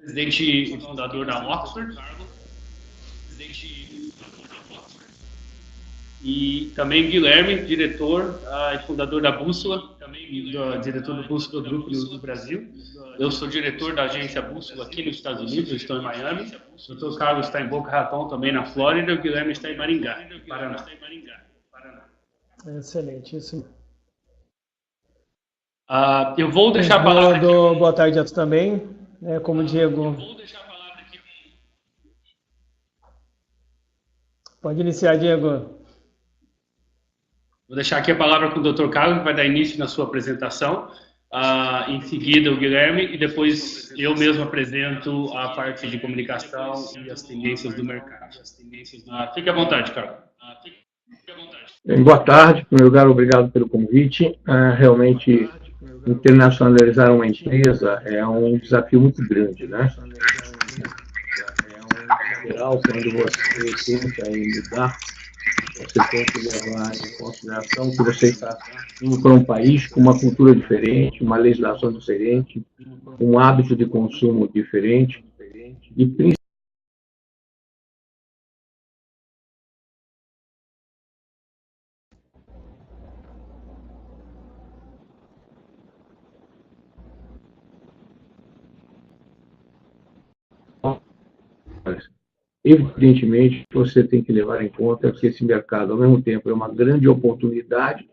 presidente e fundador da Oxford. E também Guilherme, diretor e fundador da Bússola, diretor do Bússola Grupo do Brasil. Eu sou diretor da agência Bússola aqui nos Estados Unidos, eu estou em Miami. O Dr. Carlos está em Boca Raton, também na Flórida, e o Guilherme está em Maringá, Paraná. Excelente, isso. Eu vou deixar a palavra aqui. Boa tarde a todos também. Como o Diego... Pode iniciar, Diego. Vou deixar aqui a palavra com o Dr. Carlos, que vai dar início na sua apresentação. Em seguida, o Guilherme, e depois eu mesmo apresento a parte de comunicação e as tendências do mercado. Fique à vontade, Carlos. Boa tarde. Em primeiro lugar, obrigado pelo convite. Realmente, internacionalizar uma empresa é um desafio muito grande, né? Em geral, quando você tenta mudar, você tem que levar em consideração que você está indo para um país com uma cultura diferente, uma legislação diferente, um hábito de consumo diferente e evidentemente, você tem que levar em conta que esse mercado, ao mesmo tempo, é uma grande oportunidade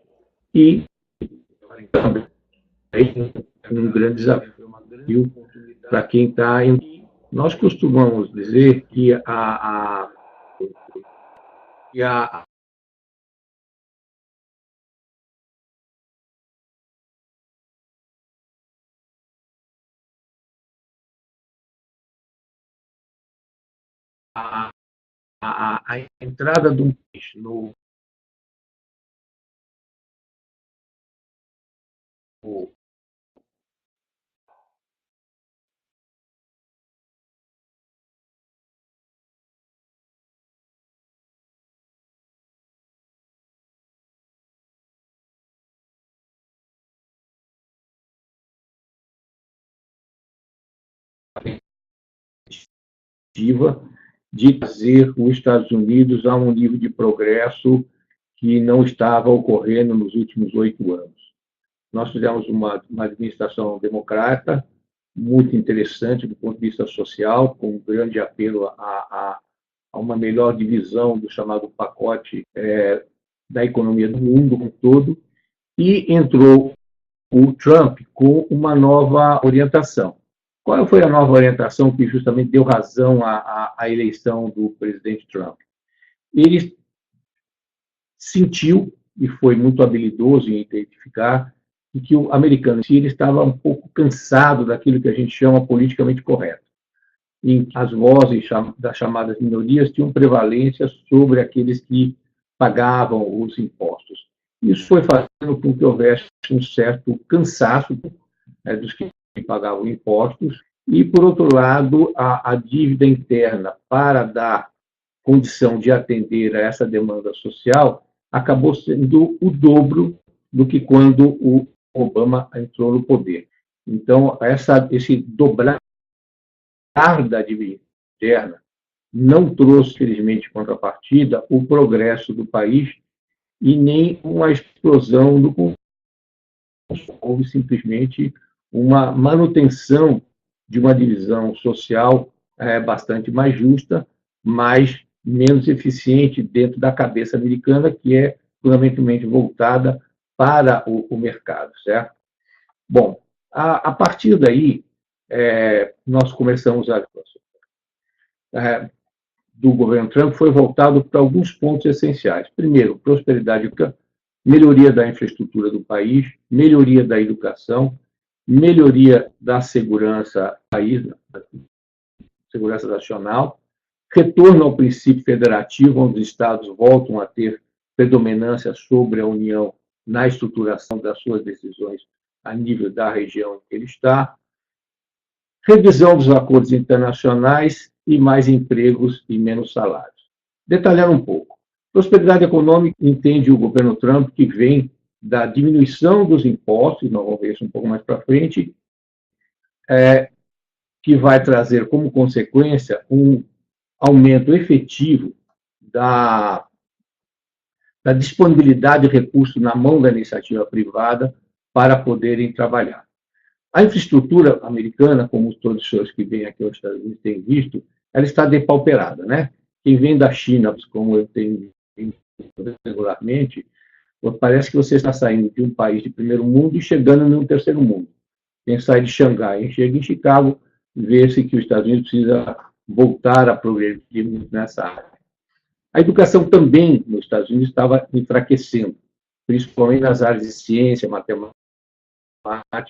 e também um grande desafio para quem está indo. Nós costumamos dizer que a entrada de um país no de trazer os Estados Unidos a um nível de progresso que não estava ocorrendo nos últimos 8 anos. Nós fizemos uma administração democrata, muito interessante do ponto de vista social, com um grande apelo a uma melhor divisão do chamado pacote da economia do mundo como um todo, e entrou o Trump com uma nova orientação. Qual foi a nova orientação que justamente deu razão à eleição do presidente Trump? Ele sentiu, e foi muito habilidoso em identificar, que o americano em si ele estava um pouco cansado daquilo que a gente chama politicamente correto. E as vozes das chamadas minorias tinham prevalência sobre aqueles que pagavam os impostos. Isso foi fazendo com que houvesse um certo cansaço dos que pagavam impostos e, por outro lado, a dívida interna para dar condição de atender a essa demanda social acabou sendo o dobro do que quando o Obama entrou no poder. Então, esse dobrar da dívida interna não trouxe, felizmente, contrapartida, o progresso do país e nem uma explosão do consumo. Houve simplesmente uma manutenção de uma divisão social bastante mais justa, mas menos eficiente dentro da cabeça americana, que é fundamentalmente voltada para o mercado, certo? Bom, a partir daí, nós começamos do governo Trump foi voltado para alguns pontos essenciais. Primeiro, prosperidade, melhoria da infraestrutura do país, melhoria da educação, melhoria da segurança do país, da segurança nacional, retorno ao princípio federativo, onde os estados voltam a ter predominância sobre a União na estruturação das suas decisões a nível da região em que ele está, revisão dos acordos internacionais e mais empregos e menos salários. Detalhando um pouco, prosperidade econômica entende o governo Trump que vem da diminuição dos impostos, nós vamos ver isso um pouco mais para frente, que vai trazer como consequência um aumento efetivo da disponibilidade de recursos na mão da iniciativa privada para poderem trabalhar. A infraestrutura americana, como todos os senhores que vêm aqui aos Estados Unidos têm visto, ela está depauperada, né? Quem vem da China, como eu tenho visto regularmente, parece que você está saindo de um país de primeiro mundo e chegando no terceiro mundo. Quem sai de Xangai e chega em Chicago, vê-se que os Estados Unidos precisa voltar a progredir nessa área. A educação também nos Estados Unidos estava enfraquecendo, principalmente nas áreas de ciência, matemática,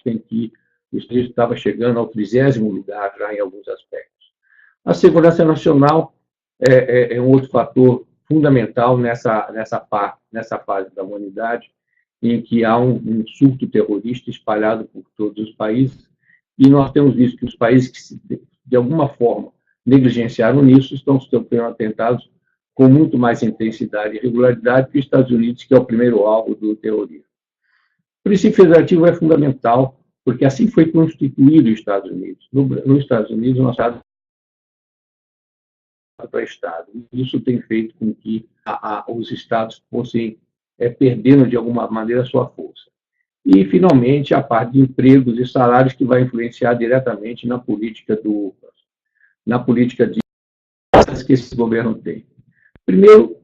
em que o Estados Unidos estava chegando ao 30º lugar já em alguns aspectos. A segurança nacional é um outro fator fundamental nessa fase da humanidade, em que há um surto terrorista espalhado por todos os países, e nós temos visto que os países que, de alguma forma, negligenciaram nisso, estão sofrendo atentados com muito mais intensidade e regularidade que os Estados Unidos, que é o primeiro alvo do terrorismo. O princípio federativo é fundamental, porque assim foi constituído os Estados Unidos. Nos Estados Unidos, nós estamos para Estado. Isso tem feito com que os Estados fossem perdendo, de alguma maneira, a sua força. E, finalmente, a parte de empregos e salários, que vai influenciar diretamente na política de que esse governo tem. Primeiro,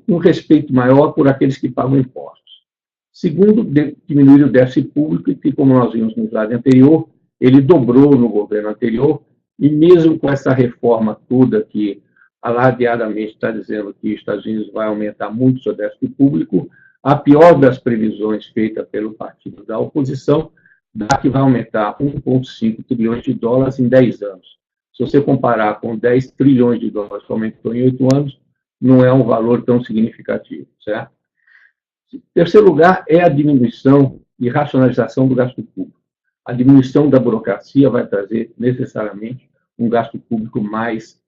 um respeito maior por aqueles que pagam impostos. Segundo, diminuir o déficit público, que, como nós vimos no slide anterior, ele dobrou no governo anterior, e mesmo com essa reforma toda que alardeadamente está dizendo que os Estados Unidos vai aumentar muito o seu déficit público, a pior das previsões feita pelo partido da oposição dá que vai aumentar 1,5 trilhões de dólares em 10 anos. Se você comparar com 10 trilhões de dólares que aumentou em 8 anos, não é um valor tão significativo, certo? Em terceiro lugar, é a diminuição e racionalização do gasto público. A diminuição da burocracia vai trazer, necessariamente, um gasto público mais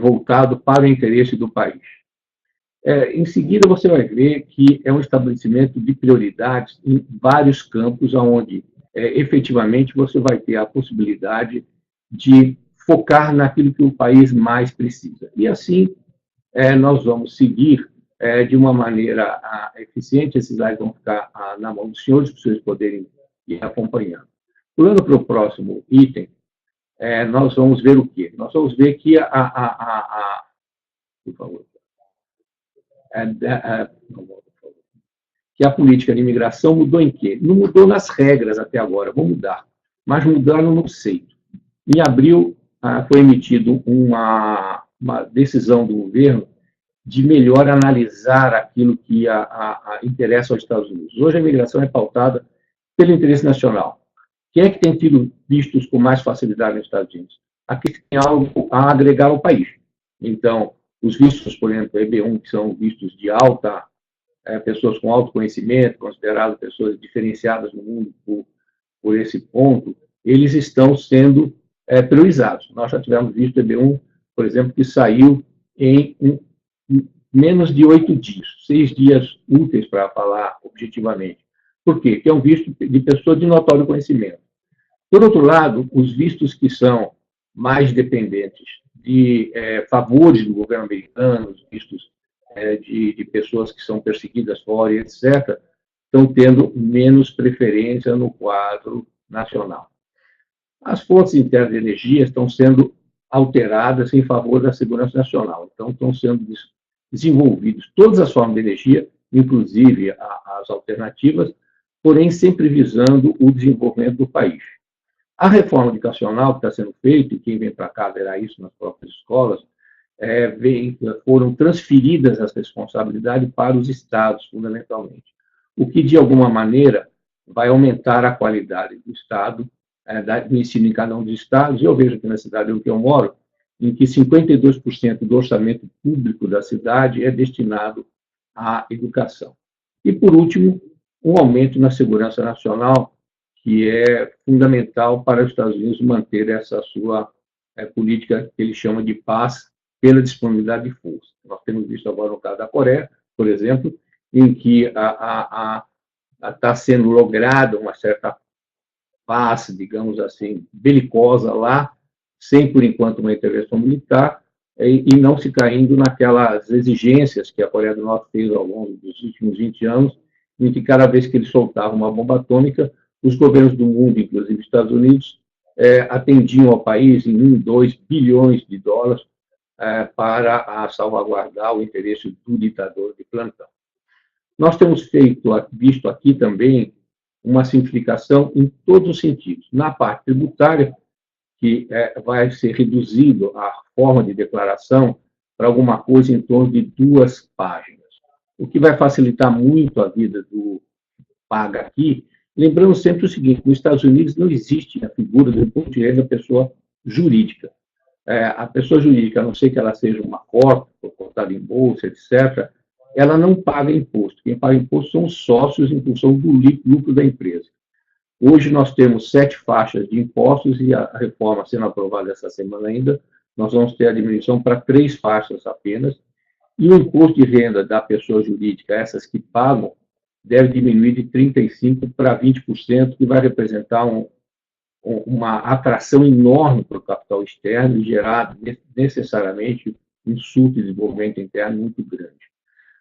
voltado para o interesse do país. Em seguida, você vai ver que é um estabelecimento de prioridades em vários campos, onde, efetivamente, você vai ter a possibilidade de focar naquilo que o país mais precisa. E, assim, nós vamos seguir de uma maneira eficiente. Esses slides vão ficar na mão dos senhores, para vocês poderem ir acompanhando. Pulando para o próximo item, nós vamos ver o quê? Nós vamos ver que por favor, que a política de imigração mudou em quê? Não mudou nas regras até agora, vão mudar, mas mudaram no conceito. Em abril, foi emitida uma decisão do governo de melhor analisar aquilo que interessa aos Estados Unidos. Hoje a imigração é pautada pelo interesse nacional. Quem é que tem tido vistos com mais facilidade nos Estados Unidos? Aqueles que têm algo a agregar ao país. Então, os vistos, por exemplo, EB1, que são vistos de alta, pessoas com alto conhecimento, consideradas pessoas diferenciadas no mundo por esse ponto, eles estão sendo priorizados. Nós já tivemos visto EB1, por exemplo, que saiu em menos de 8 dias, 6 dias úteis, para falar objetivamente. Por quê? Porque é um visto de pessoa de notório conhecimento. Por outro lado, os vistos que são mais dependentes de favores do governo americano, os vistos de pessoas que são perseguidas fora, etc., estão tendo menos preferência no quadro nacional. As fontes internas de energia estão sendo alteradas em favor da segurança nacional. Então, estão sendo desenvolvidas todas as formas de energia, inclusive as alternativas, porém sempre visando o desenvolvimento do país. A reforma educacional que está sendo feita, e quem vem para cá verá isso nas próprias escolas, foram transferidas as responsabilidades para os estados, fundamentalmente, o que, de alguma maneira, vai aumentar a qualidade do Estado, do ensino em cada um dos estados. E eu vejo aqui na cidade em que eu moro, em que 52% do orçamento público da cidade é destinado à educação. E, por último, um aumento na segurança nacional, que é fundamental para os Estados Unidos manter essa sua política que ele chama de paz pela disponibilidade de força. Nós temos visto agora no caso da Coreia, por exemplo, em que está sendo lograda uma certa paz, digamos assim, belicosa lá, sem, por enquanto, uma intervenção militar, e não se caindo naquelas exigências que a Coreia do Norte fez ao longo dos últimos 20 anos, em que cada vez que ele soltava uma bomba atômica, os governos do mundo, inclusive Estados Unidos, atendiam ao país em 1, 2 bilhões de dólares para salvaguardar o interesse do ditador de plantão. Nós temos visto aqui também uma simplificação em todos os sentidos. Na parte tributária, que vai ser reduzido a forma de declaração para alguma coisa em torno de 2 páginas, o que vai facilitar muito a vida do paga aqui. Lembrando sempre o seguinte: nos Estados Unidos não existe a figura do imposto de renda da pessoa jurídica. A pessoa jurídica, a não ser que ela seja uma corp, cotada em bolsa, etc., ela não paga imposto. Quem paga imposto são os sócios em função do lucro da empresa. Hoje nós temos 7 faixas de impostos e a reforma sendo aprovada essa semana ainda, nós vamos ter a diminuição para 3 faixas apenas, e o imposto de renda da pessoa jurídica, essas que pagam, deve diminuir de 35% para 20%, que vai representar uma atração enorme para o capital externo e gerar necessariamente um surto de desenvolvimento interno muito grande.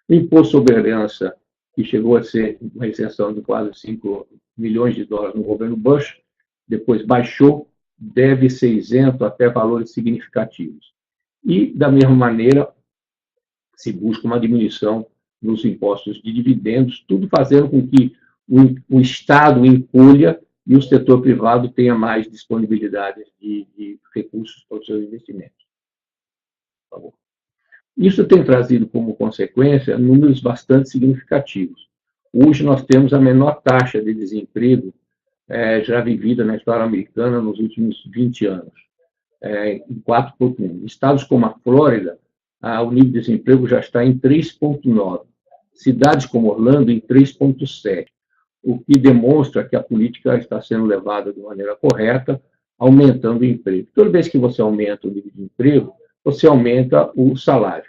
O imposto sobre herança, que chegou a ser uma isenção de quase 5 milhões de dólares no governo Bush, depois baixou, deve ser isento até valores significativos. E, da mesma maneira, se busca uma diminuição nos impostos de dividendos, tudo fazendo com que o Estado encolha e o setor privado tenha mais disponibilidade de recursos para os seus investimentos. Por favor. Isso tem trazido como consequência números bastante significativos. Hoje nós temos a menor taxa de desemprego já vivida na história americana nos últimos 20 anos, em 4,1. Estados como a Flórida, o nível de desemprego já está em 3,9. Cidades como Orlando em 3,7, o que demonstra que a política está sendo levada de maneira correta, aumentando o emprego. Toda vez que você aumenta o nível de emprego, você aumenta o salário.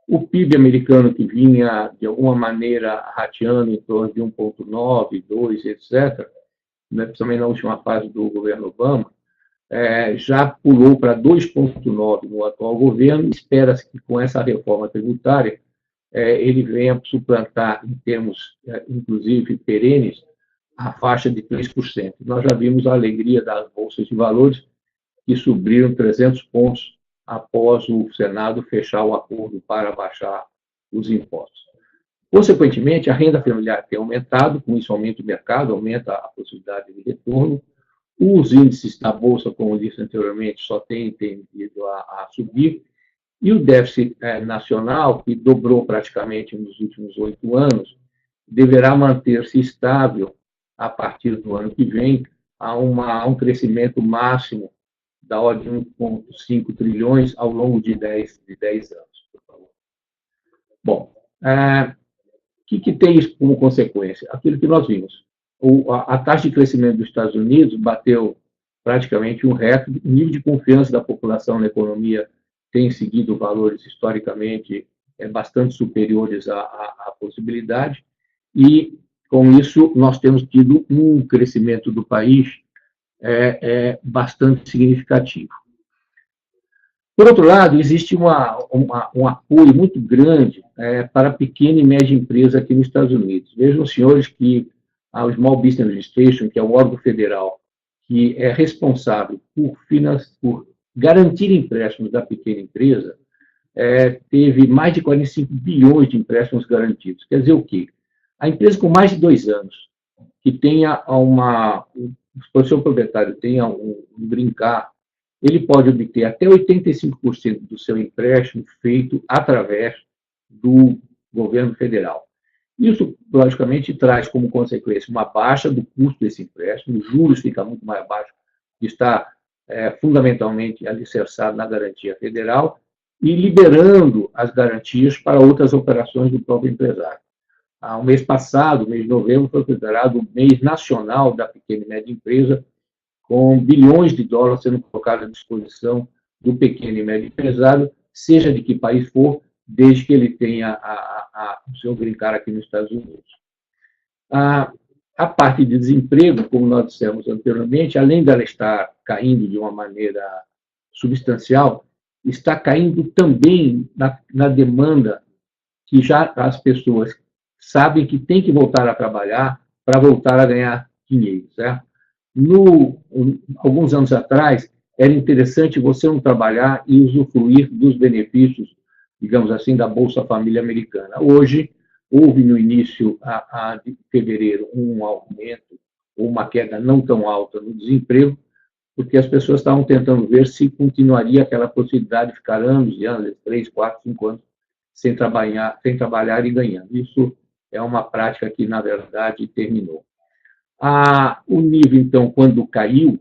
O PIB americano, que vinha, de alguma maneira, rateando em torno de 1,9, 2, etc., principalmente na última fase do governo Obama, já pulou para 2,9 no atual governo. Espera-se que, com essa reforma tributária, ele venha suplantar, em termos, inclusive, perenes, a faixa de 3%. Nós já vimos a alegria das bolsas de valores, que subiram 300 pontos após o Senado fechar o acordo para baixar os impostos. Consequentemente, a renda familiar tem aumentado, com isso aumenta o mercado, aumenta a possibilidade de retorno. Os índices da Bolsa, como disse anteriormente, só têm tendido a subir, e o déficit nacional, que dobrou praticamente nos últimos 8 anos, deverá manter-se estável a partir do ano que vem, a um crescimento máximo da ordem de 1,5 trilhões ao longo de 10 anos, por favor. Bom, o que tem isso como consequência? Aquilo que nós vimos. A taxa de crescimento dos Estados Unidos bateu praticamente um recorde, o nível de confiança da população na economia tem seguido valores historicamente bastante superiores à possibilidade, e, com isso, nós temos tido um crescimento do país bastante significativo. Por outro lado, existe um apoio muito grande para a pequena e média empresa aqui nos Estados Unidos. Vejam, senhores, que o Small Business Administration, que é o órgão federal que é responsável por garantir empréstimos da pequena empresa, teve mais de 45 bilhões de empréstimos garantidos. Quer dizer o quê? A empresa com mais de 2 anos, que tenha o seu proprietário tenha um green card, ele pode obter até 85% do seu empréstimo feito através do governo federal. Isso, logicamente, traz como consequência uma baixa do custo desse empréstimo, os juros ficam muito mais baixos, está fundamentalmente alicerçado na garantia federal, e liberando as garantias para outras operações do próprio empresário. O mês passado, o mês de novembro, foi considerado o mês nacional da pequena e média empresa, com bilhões de dólares sendo colocados à disposição do pequeno e médio empresário, seja de que país for, desde que ele tenha o seu green card aqui nos Estados Unidos. A parte de desemprego, como nós dissemos anteriormente, além dela estar caindo de uma maneira substancial, está caindo também na demanda que já as pessoas sabem que tem que voltar a trabalhar para voltar a ganhar dinheiro. Certo? Alguns anos atrás, era interessante você não trabalhar e usufruir dos benefícios, digamos assim, da Bolsa Família Americana. Hoje, houve no início de fevereiro um aumento, ou uma queda não tão alta no desemprego, porque as pessoas estavam tentando ver se continuaria aquela possibilidade de ficar anos e anos, 3, 4, 5 anos, sem trabalhar e ganhando. Isso é uma prática que, na verdade, terminou. O nível, então, quando caiu,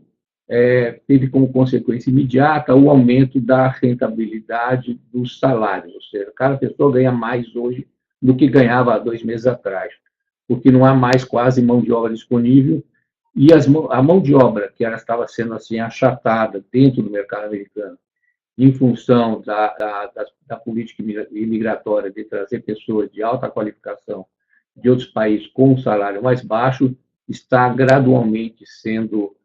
teve como consequência imediata o aumento da rentabilidade dos salários, ou seja, cada pessoa ganha mais hoje do que ganhava há 2 meses atrás, porque não há mais quase mão de obra disponível, e a mão de obra que ela estava sendo assim achatada dentro do mercado americano, em função da política imigratória de trazer pessoas de alta qualificação de outros países com um salário mais baixo, está gradualmente sendo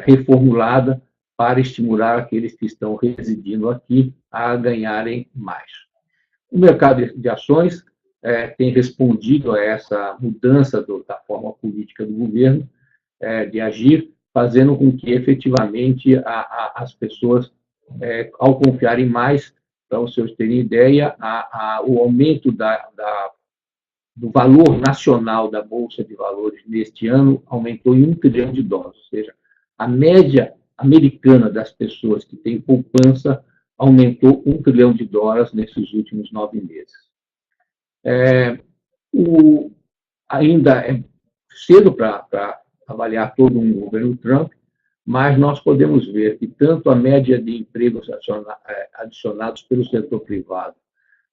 reformulada para estimular aqueles que estão residindo aqui a ganharem mais. O mercado de ações tem respondido a essa mudança da forma política do governo de agir, fazendo com que, efetivamente, as pessoas, ao confiarem mais, para os senhores terem ideia, o aumento do valor nacional da Bolsa de Valores neste ano aumentou em $1 trilhão, ou seja, a média americana das pessoas que têm poupança aumentou $1 trilhão nesses últimos 9 meses. Ainda é cedo para avaliar todo um governo Trump, mas nós podemos ver que tanto a média de empregos adicionados pelo setor privado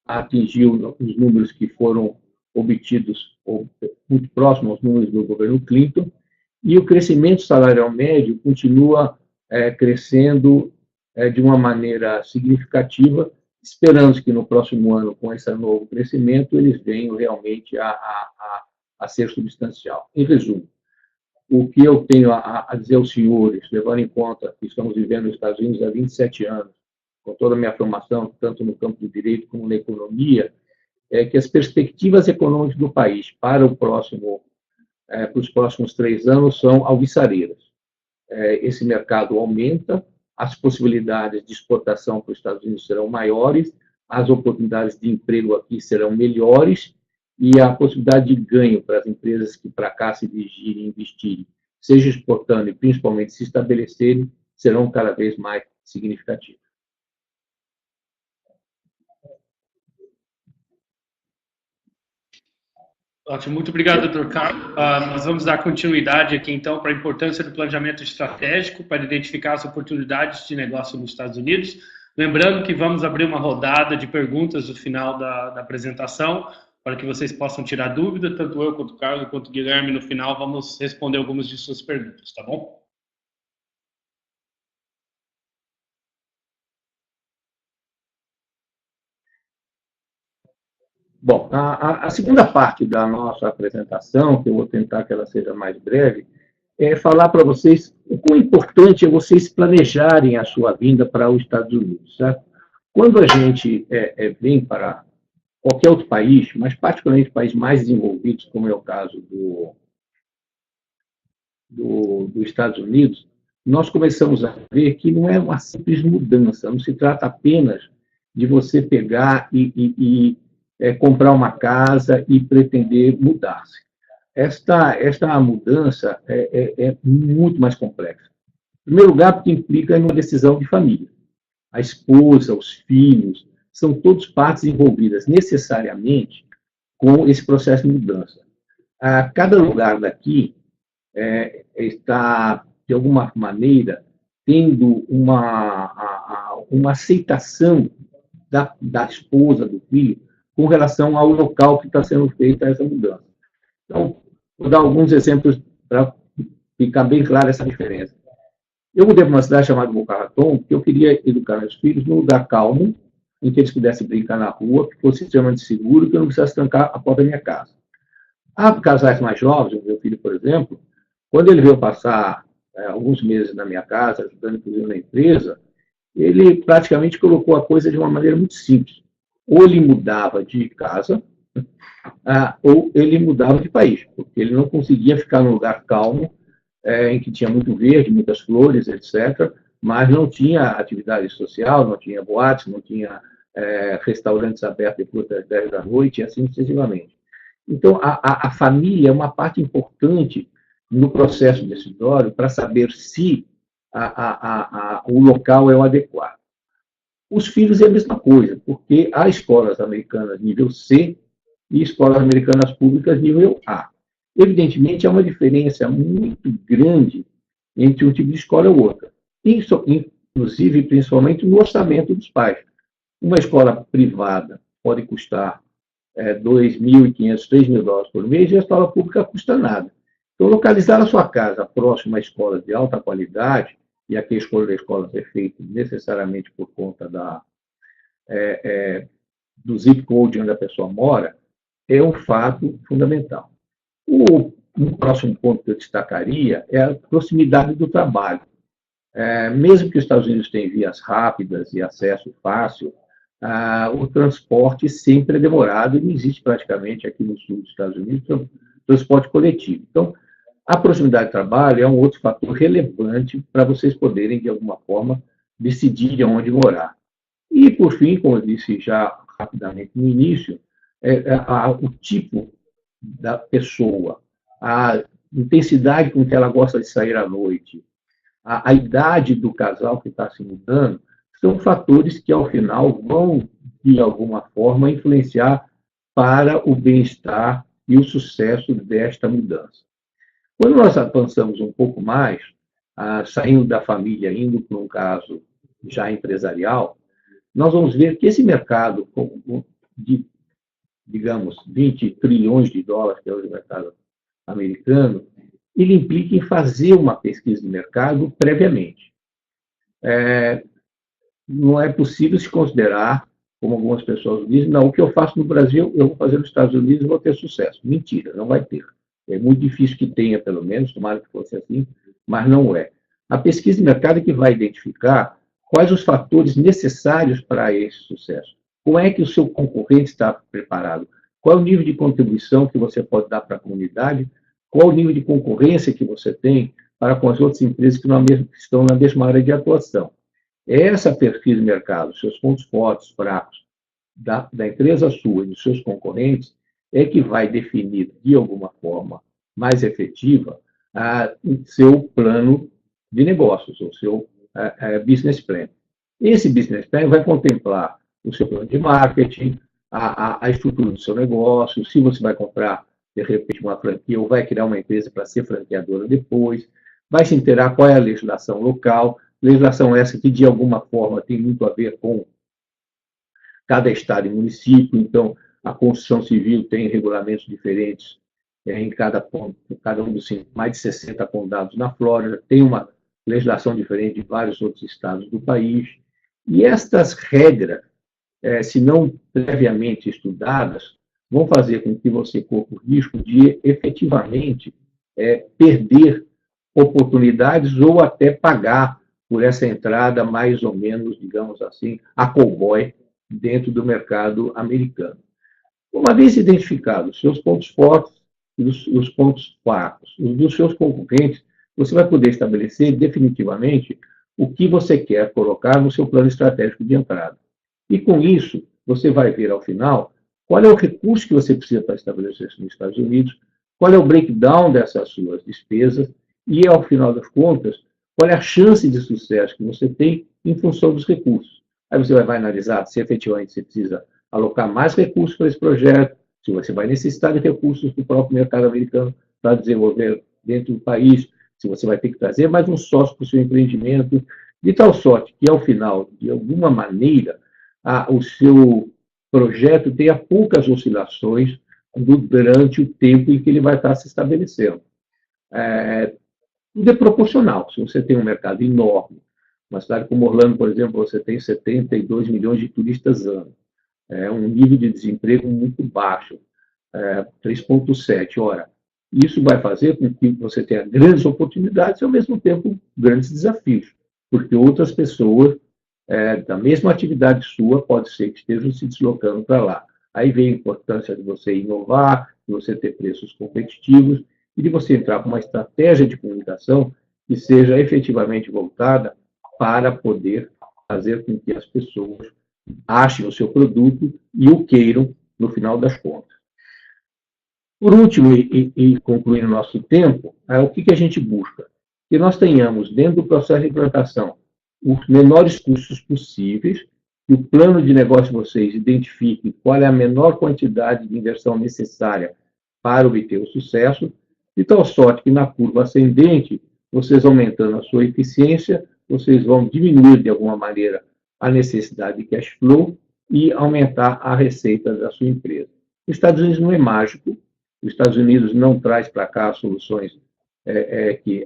atingiu os números que foram obtidos, ou muito próximos aos números do governo Clinton, e o crescimento salarial médio continua crescendo de uma maneira significativa. Esperamos que no próximo ano, com esse novo crescimento, eles venham realmente a ser substancial. Em resumo, o que eu tenho a dizer aos senhores, levando em conta que estamos vivendo nos Estados Unidos há 27 anos, com toda a minha formação, tanto no campo do direito como na economia, é que as perspectivas econômicas do país para os próximos 3 anos são alvissareiras. Esse mercado aumenta, as possibilidades de exportação para os Estados Unidos serão maiores, as oportunidades de emprego aqui serão melhores e a possibilidade de ganho para as empresas que para cá se dirigirem e investirem, seja exportando e principalmente se estabelecerem, serão cada vez mais significativas. Ótimo, muito obrigado, Dr. Carlos. Nós vamos dar continuidade aqui, então, para a importância do planejamento estratégico para identificar as oportunidades de negócio nos Estados Unidos. Lembrando que vamos abrir uma rodada de perguntas no final da apresentação, para que vocês possam tirar dúvida, tanto eu quanto o Carlos, quanto o Guilherme, no final vamos responder algumas de suas perguntas, tá bom? Bom, a segunda parte da nossa apresentação, que eu vou tentar que ela seja mais breve, é falar para vocês o quão importante é vocês planejarem a sua vinda para os Estados Unidos. Certo? Quando a gente vem para qualquer outro país, mas particularmente países mais desenvolvidos, como é o caso dos Estados Unidos, nós começamos a ver que não é uma simples mudança, não se trata apenas de você pegar e comprar uma casa e pretender mudar-se. Esta mudança é muito mais complexa. Em primeiro lugar, porque implica em uma decisão de família. A esposa, os filhos, são todas partes envolvidas necessariamente com esse processo de mudança. Cada lugar daqui está, de alguma maneira, tendo uma aceitação da esposa, do filho, com relação ao local que está sendo feita essa mudança. Então, vou dar alguns exemplos para ficar bem clara essa diferença. Eu mudei para uma cidade chamada Boca Raton, porque eu queria educar meus filhos num lugar calmo, em que eles pudessem brincar na rua, que fosse extremamente seguro, que eu não precisasse trancar a porta da minha casa. Há casais mais jovens, o meu filho, por exemplo, quando ele veio passar alguns meses na minha casa, ajudando inclusive na empresa, ele praticamente colocou a coisa de uma maneira muito simples. Ou ele mudava de casa, ou ele mudava de país, porque ele não conseguia ficar num lugar calmo, em que tinha muito verde, muitas flores, etc., mas não tinha atividade social, não tinha boates, não tinha restaurantes abertos depois das 10 da noite, e assim sucessivamente. Então, a família é uma parte importante no processo decisório para saber se o local é o adequado. Os filhos é a mesma coisa, porque há escolas americanas nível C e escolas americanas públicas nível A. Evidentemente, há uma diferença muito grande entre um tipo de escola e outra, inclusive, principalmente, no orçamento dos pais. Uma escola privada pode custar $2.500, $3.000 por mês, e a escola pública custa nada. Então, localizar a sua casa próxima a escolas de alta qualidade, e aqui a escolha da escola é feita necessariamente por conta do zip code onde a pessoa mora, é um fato fundamental. Um próximo ponto que eu destacaria é a proximidade do trabalho. Mesmo que os Estados Unidos tenham vias rápidas e acesso fácil, o transporte sempre é demorado e não existe praticamente aqui no sul dos Estados Unidos transporte coletivo. Então, a proximidade de trabalho é um outro fator relevante para vocês poderem, de alguma forma, decidir onde morar. E, por fim, como eu disse já rapidamente no início, o tipo da pessoa, a intensidade com que ela gosta de sair à noite, a idade do casal que está se mudando, são fatores que, ao final, vão, de alguma forma, influenciar para o bem-estar e o sucesso desta mudança. Quando nós avançamos um pouco mais, saindo da família, indo para um caso já empresarial, nós vamos ver que esse mercado de, digamos, 20 trilhões de dólares, que é o mercado americano, ele implica em fazer uma pesquisa de mercado previamente. Não é possível se considerar, como algumas pessoas dizem, não, o que eu faço no Brasil, eu vou fazer nos Estados Unidos e vou ter sucesso. Mentira, não vai ter. É muito difícil que tenha, pelo menos, tomara que fosse assim, mas não é. A pesquisa de mercado é que vai identificar quais os fatores necessários para esse sucesso. Como é que o seu concorrente está preparado? Qual é o nível de contribuição que você pode dar para a comunidade? Qual o nível de concorrência que você tem para com as outras empresas que estão na mesma área de atuação? Essa pesquisa de mercado, seus pontos fortes, fracos, da empresa sua e dos seus concorrentes, é que vai definir, de alguma forma mais efetiva, seu plano de negócios, o seu business plan. Esse business plan vai contemplar o seu plano de marketing, a estrutura do seu negócio, se você vai comprar, de repente, uma franquia ou vai criar uma empresa para ser franqueadora depois, vai se inteirar qual é a legislação local, legislação essa que, de alguma forma, tem muito a ver com cada estado e município, então, a Constituição Civil tem regulamentos diferentes em cada um dos mais de 60 condados na Flórida, tem uma legislação diferente de vários outros estados do país, e estas regras, se não previamente estudadas, vão fazer com que você corra o risco de, efetivamente, perder oportunidades ou até pagar por essa entrada mais ou menos, digamos assim, a cowboy dentro do mercado americano. Uma vez identificados os seus pontos fortes e os pontos fracos dos seus concorrentes, você vai poder estabelecer definitivamente o que você quer colocar no seu plano estratégico de entrada. E com isso, você vai ver ao final qual é o recurso que você precisa para estabelecer isso nos Estados Unidos, qual é o breakdown dessas suas despesas e, ao final das contas, qual é a chance de sucesso que você tem em função dos recursos. Aí você vai analisar se efetivamente você precisa alocar mais recursos para esse projeto, se você vai necessitar de recursos do próprio mercado americano para desenvolver dentro do país, se você vai ter que trazer mais um sócio para o seu empreendimento, de tal sorte que, ao final, de alguma maneira, o seu projeto tenha poucas oscilações durante o tempo em que ele vai estar se estabelecendo. Tudo é proporcional. Se você tem um mercado enorme, uma cidade como Orlando, por exemplo, você tem 72 milhões de turistas ano. É um nível de desemprego muito baixo. 3,7. Ora, isso vai fazer com que você tenha grandes oportunidades e, ao mesmo tempo, grandes desafios, porque outras pessoas da mesma atividade sua pode ser que estejam se deslocando para lá. Aí vem a importância de você inovar, de você ter preços competitivos e de você entrar com uma estratégia de comunicação que seja efetivamente voltada para poder fazer com que as pessoas achem o seu produto e o queiram no final das contas. Por último, e concluindo nosso tempo, o que a gente busca? Que nós tenhamos, dentro do processo de implantação, os menores custos possíveis, que o plano de negócio de vocês identifique qual é a menor quantidade de inversão necessária para obter o sucesso, de tal sorte que na curva ascendente, vocês aumentando a sua eficiência, vocês vão diminuir de alguma maneira a necessidade de cash flow e aumentar a receita da sua empresa. Os Estados Unidos não é mágico, os Estados Unidos não traz para cá soluções que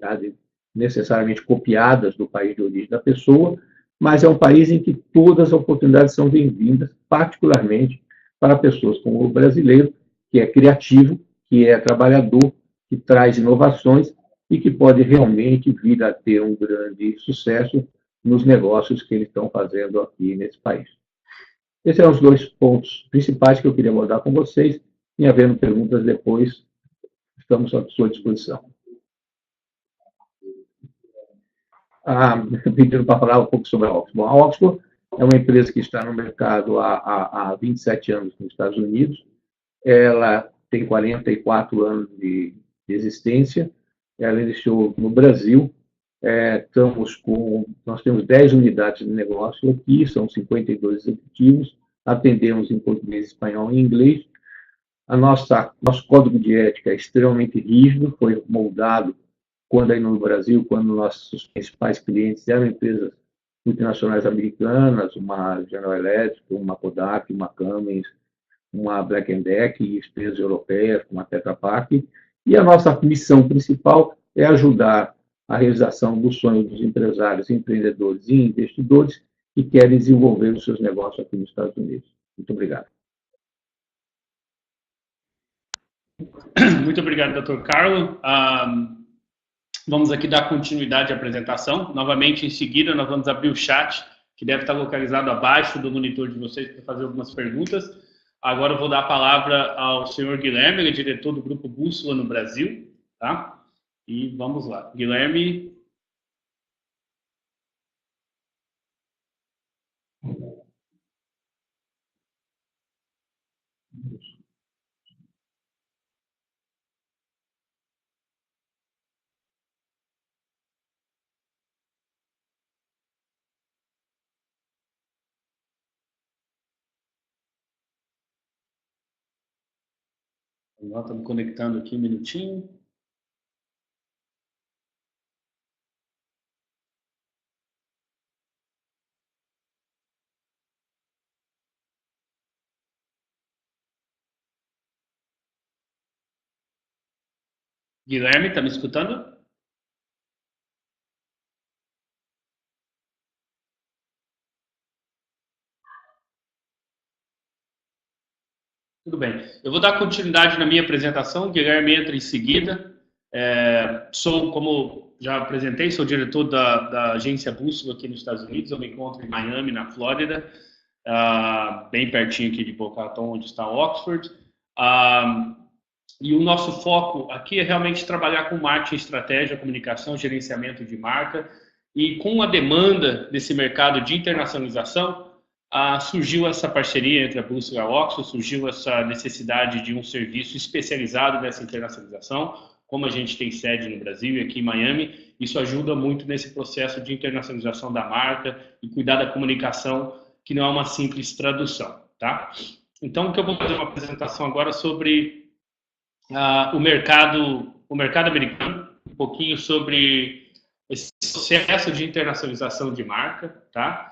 necessariamente copiadas do país de origem da pessoa, mas é um país em que todas as oportunidades são bem-vindas, particularmente para pessoas como o brasileiro, que é criativo, que é trabalhador, que traz inovações e que pode realmente vir a ter um grande sucesso nos negócios que eles estão fazendo aqui nesse país. Esses são os dois pontos principais que eu queria abordar com vocês. E havendo perguntas depois, estamos à sua disposição. Pedindo para falar um pouco sobre a Oxford. A Oxford é uma empresa que está no mercado há 27 anos nos Estados Unidos. Ela tem 44 anos de existência. Ela iniciou no Brasil. Nós temos 10 unidades de negócio aqui, são 52 executivos. Atendemos em português, espanhol e inglês. Nosso código de ética é extremamente rígido, foi moldado quando aí no Brasil, quando nossos principais clientes eram empresas multinacionais americanas, uma General Electric, uma Kodak, uma Cummins, uma Black & Decker e empresas europeias, como a Tetra Pak. E a nossa missão principal é ajudar a realização do sonho dos empresários, empreendedores e investidores que querem desenvolver os seus negócios aqui nos Estados Unidos. Muito obrigado. Muito obrigado, Dr. Carlo. Vamos aqui dar continuidade à apresentação. Novamente, em seguida, nós vamos abrir o chat, que deve estar localizado abaixo do monitor de vocês, para fazer algumas perguntas. Agora eu vou dar a palavra ao senhor Guilherme, ele é diretor do Grupo Bússola no Brasil. Tá? E vamos lá. Guilherme. Estamos me conectando aqui um minutinho. Guilherme, está me escutando? Tudo bem. Eu vou dar continuidade na minha apresentação. O Guilherme entra em seguida. Sou, como já apresentei, sou diretor da agência Bússola aqui nos Estados Unidos. Eu me encontro em Miami, na Flórida, bem pertinho aqui de Boca Raton, onde está Oxford. E o nosso foco aqui é realmente trabalhar com marketing, estratégia, comunicação, gerenciamento de marca. E com a demanda desse mercado de internacionalização, surgiu essa parceria entre a Bússola e a Oxford, surgiu essa necessidade de um serviço especializado nessa internacionalização. Como a gente tem sede no Brasil e aqui em Miami, isso ajuda muito nesse processo de internacionalização da marca e cuidar da comunicação, que não é uma simples tradução. Tá? Então, o que eu vou fazer uma apresentação agora sobre o mercado americano, um pouquinho sobre esse processo de internacionalização de marca. Tá?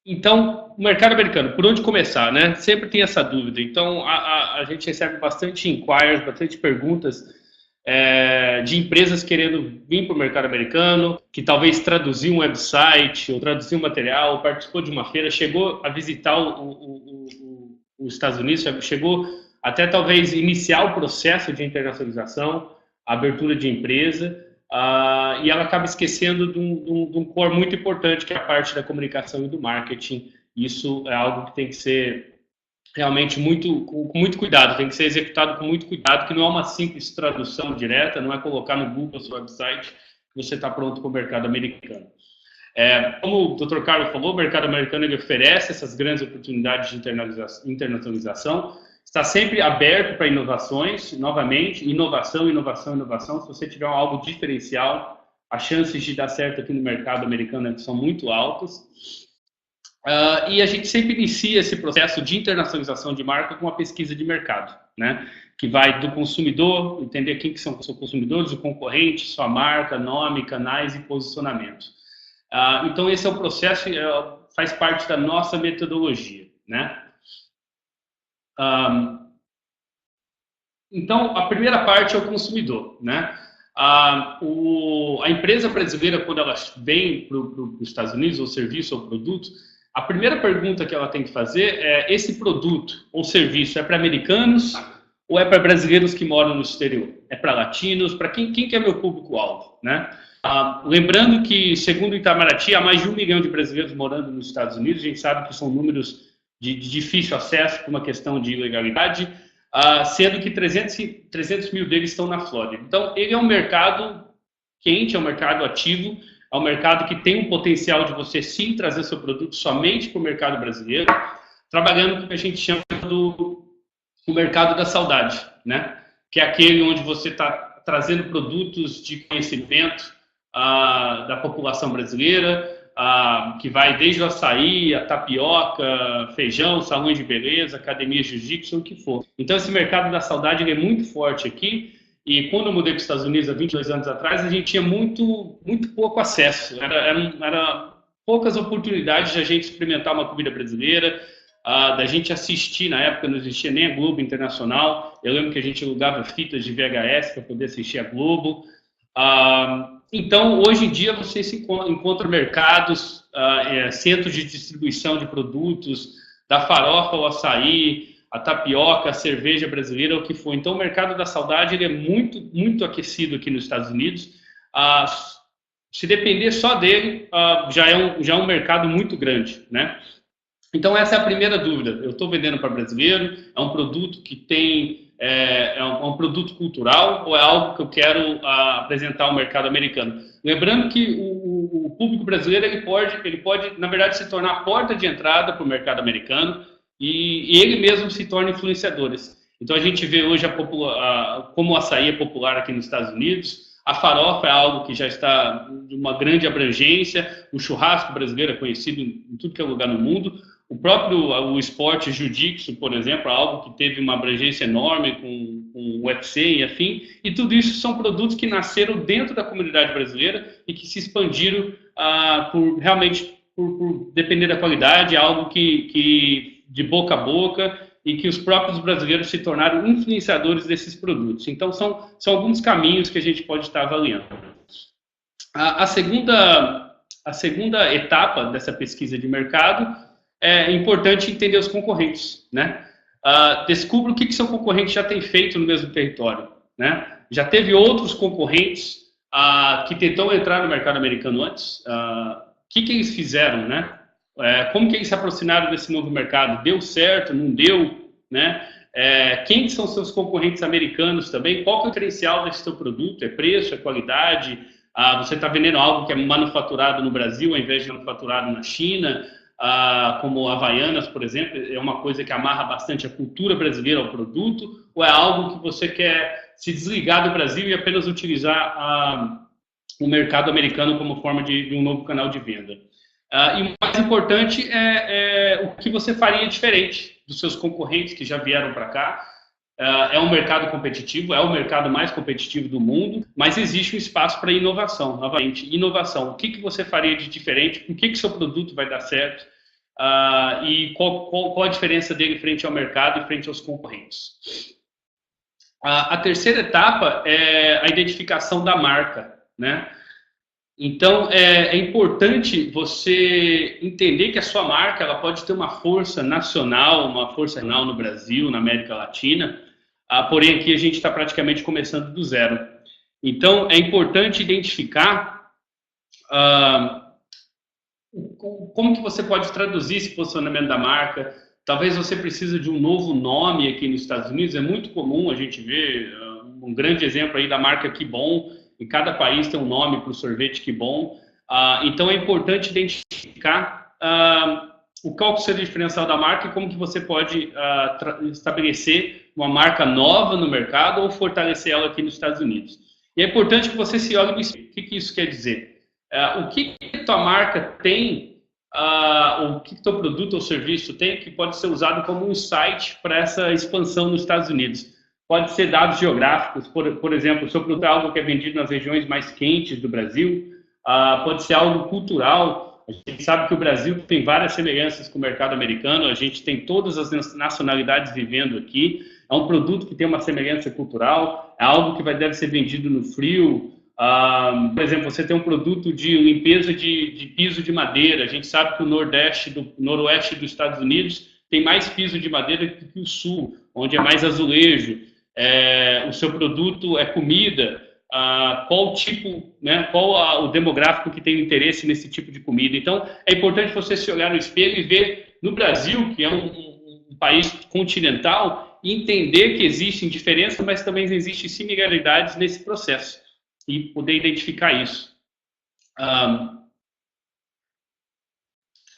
Então, o mercado americano, por onde começar, né? Sempre tem essa dúvida. Então, a gente recebe bastante inquiries, bastante perguntas de empresas querendo vir para o mercado americano, que talvez traduziu um website, ou traduziu um material, ou participou de uma feira, chegou a visitar o os Estados Unidos, chegou até talvez iniciar o processo de internacionalização, a abertura de empresa, e ela acaba esquecendo de um core muito importante, que é a parte da comunicação e do marketing. Isso é algo que tem que ser realmente com muito cuidado, tem que ser executado com muito cuidado, que não é uma simples tradução direta, não é colocar no Google, seu website, que você está pronto para o mercado americano. Como o Dr. Carlos falou, o mercado americano ele oferece essas grandes oportunidades de internacionalização, está sempre aberto para inovações, novamente, inovação. Se você tiver algo diferencial, as chances de dar certo aqui no mercado americano são muito altas. E a gente sempre inicia esse processo de internacionalização de marca com uma pesquisa de mercado, né? Que vai do consumidor, entender quem que são os seus consumidores, o concorrente, sua marca, nome, canais e posicionamento. Então, esse é o processo, faz parte da nossa metodologia, né? Então, a primeira parte é o consumidor, né? A empresa brasileira, quando ela vem para os Estados Unidos, ou serviço ou produto, a primeira pergunta que ela tem que fazer é: esse produto ou serviço é para americanos ou é para brasileiros que moram no exterior? É para latinos? Para quem que é meu público-alvo, né? Lembrando que, segundo o Itamaraty, há mais de 1 milhão de brasileiros morando nos Estados Unidos. A gente sabe que são números de difícil acesso por uma questão de ilegalidade, sendo que 300 mil deles estão na Flórida. Então, ele é um mercado quente, é um mercado ativo, é um mercado que tem um potencial de você sim trazer seu produto somente para o mercado brasileiro, trabalhando com o que a gente chama o mercado da saudade, né? Que é aquele onde você está trazendo produtos de conhecimento da população brasileira, que vai desde o açaí, a tapioca, feijão, salões de beleza, academia jiu-jitsu, o que for. Então, esse mercado da saudade ele é muito forte aqui. E quando eu mudei para os Estados Unidos há 22 anos atrás, a gente tinha muito pouco acesso. Era poucas oportunidades de a gente experimentar uma comida brasileira, da gente assistir. Na época não existia nem a Globo Internacional. Eu lembro que a gente alugava fitas de VHS para poder assistir a Globo. Então, hoje em dia, você se encontra mercados, centros de distribuição de produtos, da farofa ao açaí, a tapioca, a cerveja brasileira, o que for. Então, o mercado da saudade ele é muito aquecido aqui nos Estados Unidos. Se depender só dele, já é um mercado muito grande, né? Então, essa é a primeira dúvida. Eu estou vendendo para brasileiro? É um produto que tem... É um produto cultural ou é algo que eu quero apresentar ao mercado americano? Lembrando que o público brasileiro ele pode, na verdade, se tornar a porta de entrada para o mercado americano e ele mesmo se torna influenciadores. Então, a gente vê hoje como o açaí é popular aqui nos Estados Unidos, a farofa é algo que já está de uma grande abrangência, o churrasco brasileiro é conhecido em tudo que é lugar no mundo. O esporte jiu-jitsu, por exemplo, é algo que teve uma abrangência enorme com o UFC e afim, e tudo isso são produtos que nasceram dentro da comunidade brasileira e que se expandiram por depender da qualidade, algo que de boca a boca, e que os próprios brasileiros se tornaram influenciadores desses produtos. Então, são alguns caminhos que a gente pode estar avaliando. A segunda etapa dessa pesquisa de mercado é importante entender os concorrentes, né? Descubra o que seu concorrente já tem feito no mesmo território, né? Já teve outros concorrentes que tentou entrar no mercado americano antes? O que eles fizeram, né? Como que eles se aproximaram desse novo mercado? Deu certo? Não deu? Né? Quem são seus concorrentes americanos também? Qual que é o diferencial desse seu produto? É preço? É qualidade? Você está vendendo algo que é manufaturado no Brasil ao invés de manufaturado na China? Como Havaianas, por exemplo, é uma coisa que amarra bastante a cultura brasileira ao produto, ou é algo que você quer se desligar do Brasil e apenas utilizar o mercado americano como forma de um novo canal de venda? E o mais importante é o que você faria diferente dos seus concorrentes que já vieram para cá. É um mercado competitivo, é o mercado mais competitivo do mundo, mas existe um espaço para inovação, novamente, inovação. O que você faria de diferente, por que seu produto vai dar certo, e qual a diferença dele frente ao mercado e frente aos concorrentes. A terceira etapa é a identificação da marca, né? Então, é importante você entender que a sua marca ela pode ter uma força nacional, uma força regional no Brasil, na América Latina, porém aqui a gente está praticamente começando do zero. Então, é importante identificar como que você pode traduzir esse posicionamento da marca. Talvez você precise de um novo nome aqui nos Estados Unidos. É muito comum a gente ver um grande exemplo aí da marca Que Bom. Em cada país tem um nome para o sorvete Que Bom. Então é importante identificar qual que seria o diferencial da marca e como que você pode estabelecer uma marca nova no mercado ou fortalecer ela aqui nos Estados Unidos. E é importante que você se olhe no espelho. O que isso quer dizer? O que tua marca tem, o que teu produto ou serviço tem que pode ser usado como um insight para essa expansão nos Estados Unidos. Pode ser dados geográficos, por exemplo, o seu produto é algo que é vendido nas regiões mais quentes do Brasil, pode ser algo cultural. A gente sabe que o Brasil tem várias semelhanças com o mercado americano, a gente tem todas as nacionalidades vivendo aqui, é um produto que tem uma semelhança cultural, é algo que deve ser vendido no frio. Por exemplo, você tem um produto de limpeza de piso de madeira, a gente sabe que o noroeste dos Estados Unidos tem mais piso de madeira que o sul, onde é mais azulejo. O seu produto é comida, qual tipo, né, qual o demográfico que tem interesse nesse tipo de comida. Então, é importante você se olhar no espelho e ver no Brasil, que é um país continental, entender que existem diferenças, mas também existem similaridades nesse processo e poder identificar isso.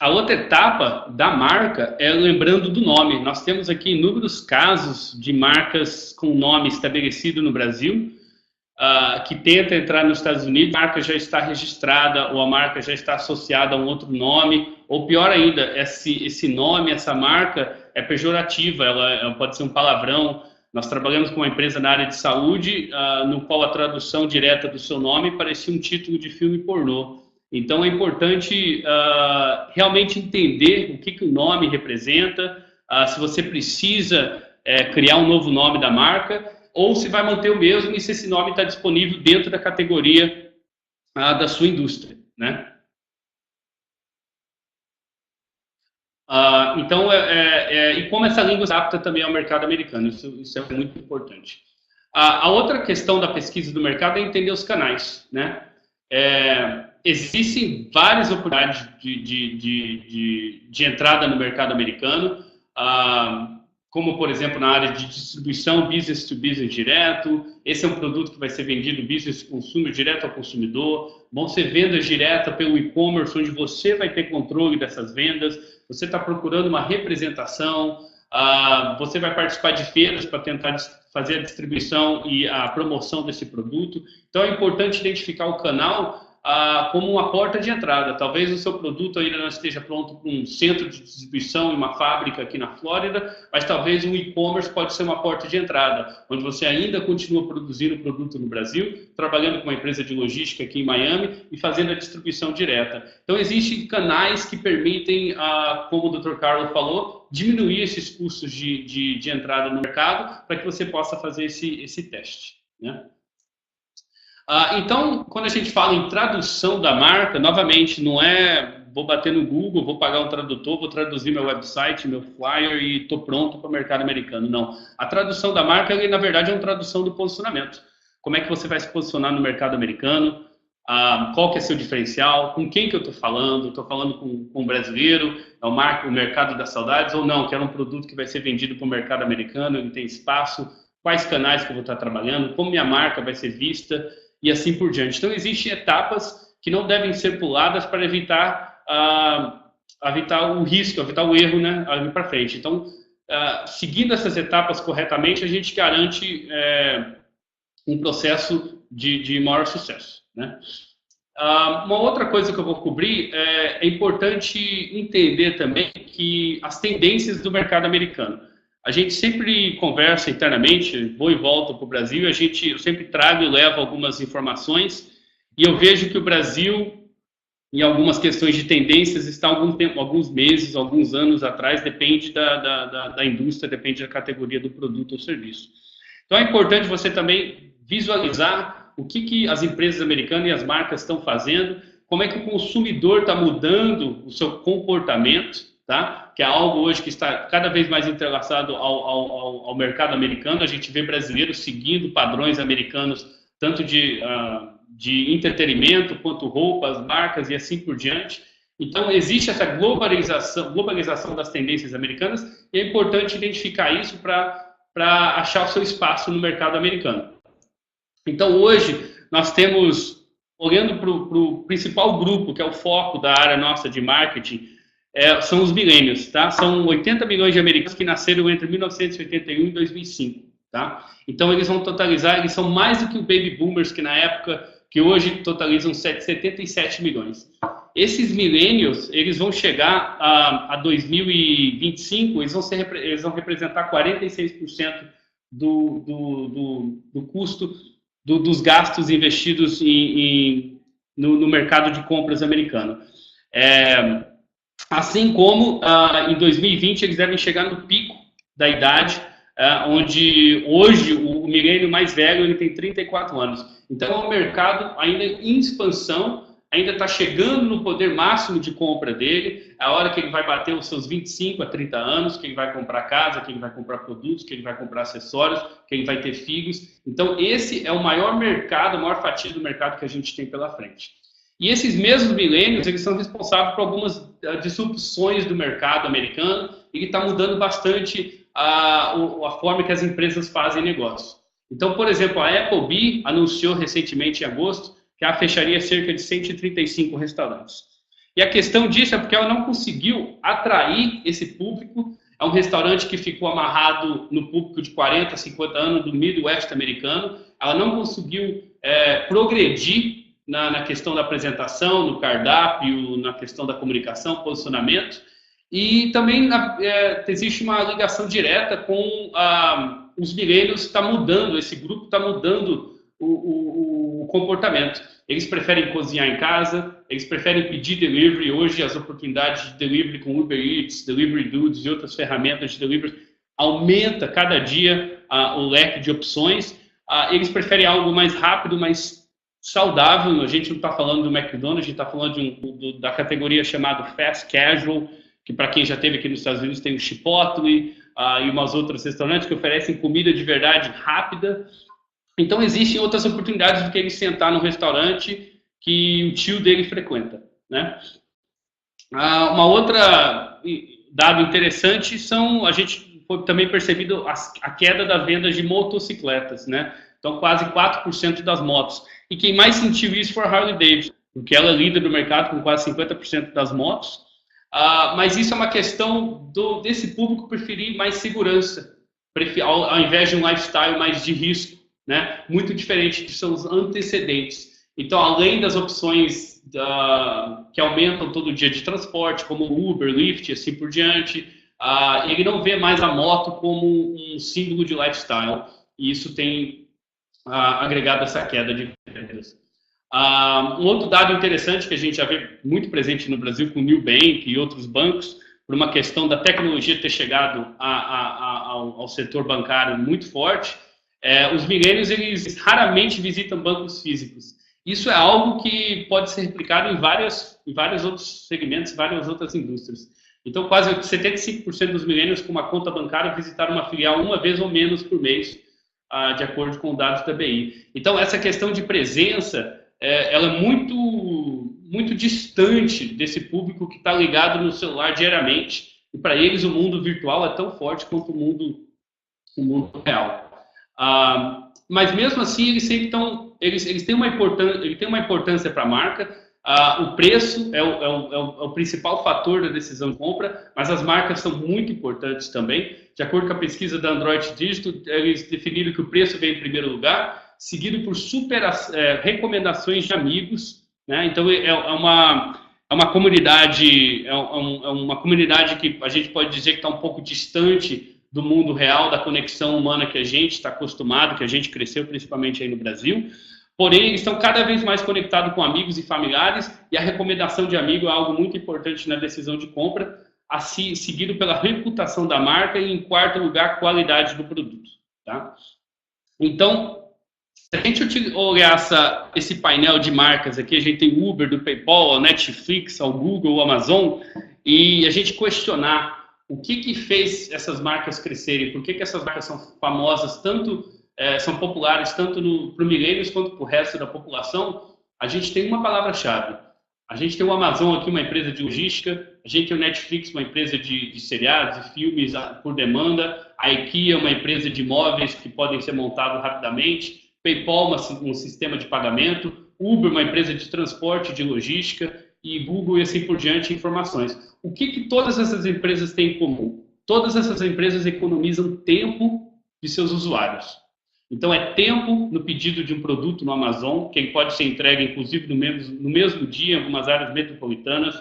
A outra etapa da marca é lembrando do nome. Nós temos aqui inúmeros casos de marcas com nome estabelecido no Brasil, que tenta entrar nos Estados Unidos, a marca já está registrada ou a marca já está associada a um outro nome, ou pior ainda, esse nome, essa marca é pejorativa, ela pode ser um palavrão. Nós trabalhamos com uma empresa na área de saúde, no qual a tradução direta do seu nome parecia um título de filme pornô. Então, é importante realmente entender o que o nome representa, se você precisa criar um novo nome da marca, ou se vai manter o mesmo e se esse nome está disponível dentro da categoria da sua indústria, né? Então, e como essa língua se adapta também ao mercado americano, isso é muito importante. A outra questão da pesquisa do mercado é entender os canais, né? Existem várias oportunidades de entrada no mercado americano, como, por exemplo, na área de distribuição business to business direto. Esse é um produto que vai ser vendido business to consumer, direto ao consumidor. Vão ser vendas diretas pelo e-commerce, onde você vai ter controle dessas vendas. Você está procurando uma representação, você vai participar de feiras para tentar fazer a distribuição e a promoção desse produto. Então, é importante identificar o canal como uma porta de entrada. Talvez o seu produto ainda não esteja pronto para um centro de distribuição em uma fábrica aqui na Flórida, mas talvez um e-commerce pode ser uma porta de entrada, onde você ainda continua produzindo o produto no Brasil, trabalhando com uma empresa de logística aqui em Miami e fazendo a distribuição direta. Então, existem canais que permitem, como o Dr. Carlo falou, diminuir esses custos de entrada no mercado para que você possa fazer esse teste, né? Então, quando a gente fala em tradução da marca, novamente, não é vou bater no Google, vou pagar um tradutor, vou traduzir meu website, meu flyer e estou pronto para o mercado americano. Não. A tradução da marca, na verdade, é uma tradução do posicionamento. Como é que você vai se posicionar no mercado americano? Qual que é seu diferencial? Com quem que eu estou falando? Estou falando com um brasileiro? É o mercado das saudades? Ou não? Quero um produto que vai ser vendido para o mercado americano, ele tem espaço? Quais canais que eu vou estar trabalhando? Como minha marca vai ser vista? E assim por diante. Então, existem etapas que não devem ser puladas para evitar o risco, evitar o erro, né, ali para frente. Então, seguindo essas etapas corretamente, a gente garante um processo de maior sucesso, né? Uma outra coisa que eu vou cobrir é importante entender também que as tendências do mercado americano. A gente sempre conversa internamente, vou e volto para o Brasil, eu sempre trago e levo algumas informações e eu vejo que o Brasil, em algumas questões de tendências, está alguns meses, alguns anos atrás, depende da indústria, depende da categoria do produto ou serviço. Então é importante você também visualizar o que as empresas americanas e as marcas estão fazendo, como é que o consumidor está mudando o seu comportamento, tá? Que é algo hoje que está cada vez mais entrelaçado ao mercado americano. A gente vê brasileiros seguindo padrões americanos, tanto de entretenimento, quanto roupas, marcas e assim por diante. Então, existe essa globalização das tendências americanas e é importante identificar isso para achar o seu espaço no mercado americano. Então, hoje, nós temos, olhando para o principal grupo, que é o foco da área nossa de marketing, são os millennials, tá? São 80 milhões de americanos que nasceram entre 1981 e 2005, tá? Então, eles vão totalizar, eles são mais do que o baby boomers, que na época, que hoje totalizam 77 milhões. Esses millennials, eles vão chegar a 2025, eles vão representar 46% do custo dos gastos investidos no mercado de compras americano. Assim como em 2020 eles devem chegar no pico da idade, onde hoje o milênio mais velho ele tem 34 anos. Então é um mercado ainda em expansão, ainda está chegando no poder máximo de compra dele, a hora que ele vai bater os seus 25 a 30 anos, que ele vai comprar casa, que ele vai comprar produtos, que ele vai comprar acessórios, que ele vai ter filhos. Então esse é o maior mercado, a maior fatia do mercado que a gente tem pela frente. E esses mesmos milênios, eles são responsáveis por algumas disrupções do mercado americano e que está mudando bastante a forma que as empresas fazem negócio. Então, por exemplo, a Applebee anunciou recentemente em agosto que ela fecharia cerca de 135 restaurantes. E a questão disso é porque ela não conseguiu atrair esse público. É um restaurante que ficou amarrado no público de 40, 50 anos do Midwest americano. Ela não conseguiu progredir na questão da apresentação, no cardápio, na questão da comunicação, posicionamento. E também existe uma ligação direta com os millennials, está mudando, esse grupo está mudando o comportamento. Eles preferem cozinhar em casa, eles preferem pedir delivery. Hoje as oportunidades de delivery com Uber Eats, Delivery Dudes e outras ferramentas de delivery aumenta cada dia o leque de opções. Eles preferem algo mais rápido, mais saudável. A gente não está falando do McDonald's, a gente está falando da categoria chamada Fast Casual, que para quem já esteve aqui nos Estados Unidos tem o Chipotle e umas outras restaurantes que oferecem comida de verdade rápida. Então, existem outras oportunidades do que ele sentar no restaurante que o tio dele frequenta, né? Uma outra dado interessante a gente foi também percebido a queda da venda de motocicletas, né? Então, quase 4% das motos. E quem mais sentiu isso foi a Harley Davidson, porque ela é líder do mercado com quase 50% das motos. Mas isso é uma questão desse público preferir mais segurança, ao invés de um lifestyle mais de risco, né? Muito diferente de seus antecedentes. Então, além das opções que aumentam todo dia de transporte, como Uber, Lyft e assim por diante, ele não vê mais a moto como um símbolo de lifestyle, e isso tem agregado essa queda de vendas. Um outro dado interessante que a gente já vê muito presente no Brasil com o Nubank e outros bancos, por uma questão da tecnologia ter chegado ao setor bancário muito forte, os millennials eles raramente visitam bancos físicos. Isso é algo que pode ser replicado em vários outros segmentos, várias outras indústrias. Então, quase 75% dos millennials com uma conta bancária visitaram uma filial uma vez ou menos por mês, de acordo com dados da BI. Então, essa questão de presença, ela é muito distante desse público que está ligado no celular diariamente. E para eles o mundo virtual é tão forte quanto o mundo real. Mas mesmo assim eles sempre estão, eles têm uma importância para a marca. O preço é o principal fator da decisão de compra, mas as marcas são muito importantes também. De acordo com a pesquisa da Android Digital, eles definiram que o preço vem em primeiro lugar, seguido por recomendações de amigos, né? Então é uma comunidade, uma comunidade que a gente pode dizer que está um pouco distante do mundo real, da conexão humana que a gente está acostumado, que a gente cresceu principalmente aí no Brasil. Porém, eles estão cada vez mais conectados com amigos e familiares, e a recomendação de amigo é algo muito importante na decisão de compra, seguido pela reputação da marca e, em quarto lugar, qualidade do produto, tá? Então, Se a gente olhar esse painel de marcas aqui, a gente tem o Uber, do PayPal, a Netflix, ao Google, o Amazon, e a gente questionar o que fez essas marcas crescerem, por que essas marcas são famosas, são populares tanto para os milênios quanto para o resto da população, a gente tem uma palavra-chave. A gente tem o Amazon aqui, uma empresa de logística, a gente tem o Netflix, uma empresa de seriados e filmes por demanda, a IKEA, uma empresa de móveis que podem ser montados rapidamente, PayPal, um sistema de pagamento, Uber, uma empresa de transporte, de logística, e Google e assim por diante, informações. O que todas essas empresas têm em comum? Todas essas empresas economizam tempo de seus usuários. Então, é tempo no pedido de um produto no Amazon, que pode ser entregue, inclusive, no mesmo dia, em algumas áreas metropolitanas,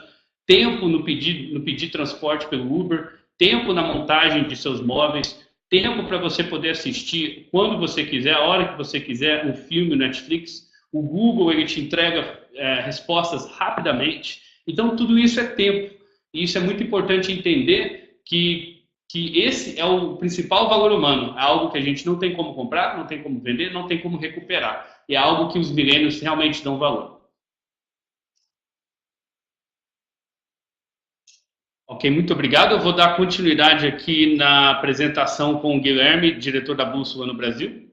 tempo no pedir transporte pelo Uber, tempo na montagem de seus móveis, tempo para você poder assistir quando você quiser, a hora que você quiser, um filme, o Netflix. O Google, ele te entrega respostas rapidamente. Então, tudo isso é tempo. E isso é muito importante entender que esse é o principal valor humano. É algo que a gente não tem como comprar, não tem como vender, não tem como recuperar. E é algo que os milênios realmente dão valor. Ok, muito obrigado. Eu vou dar continuidade aqui na apresentação com o Guilherme, diretor da Bússola no Brasil.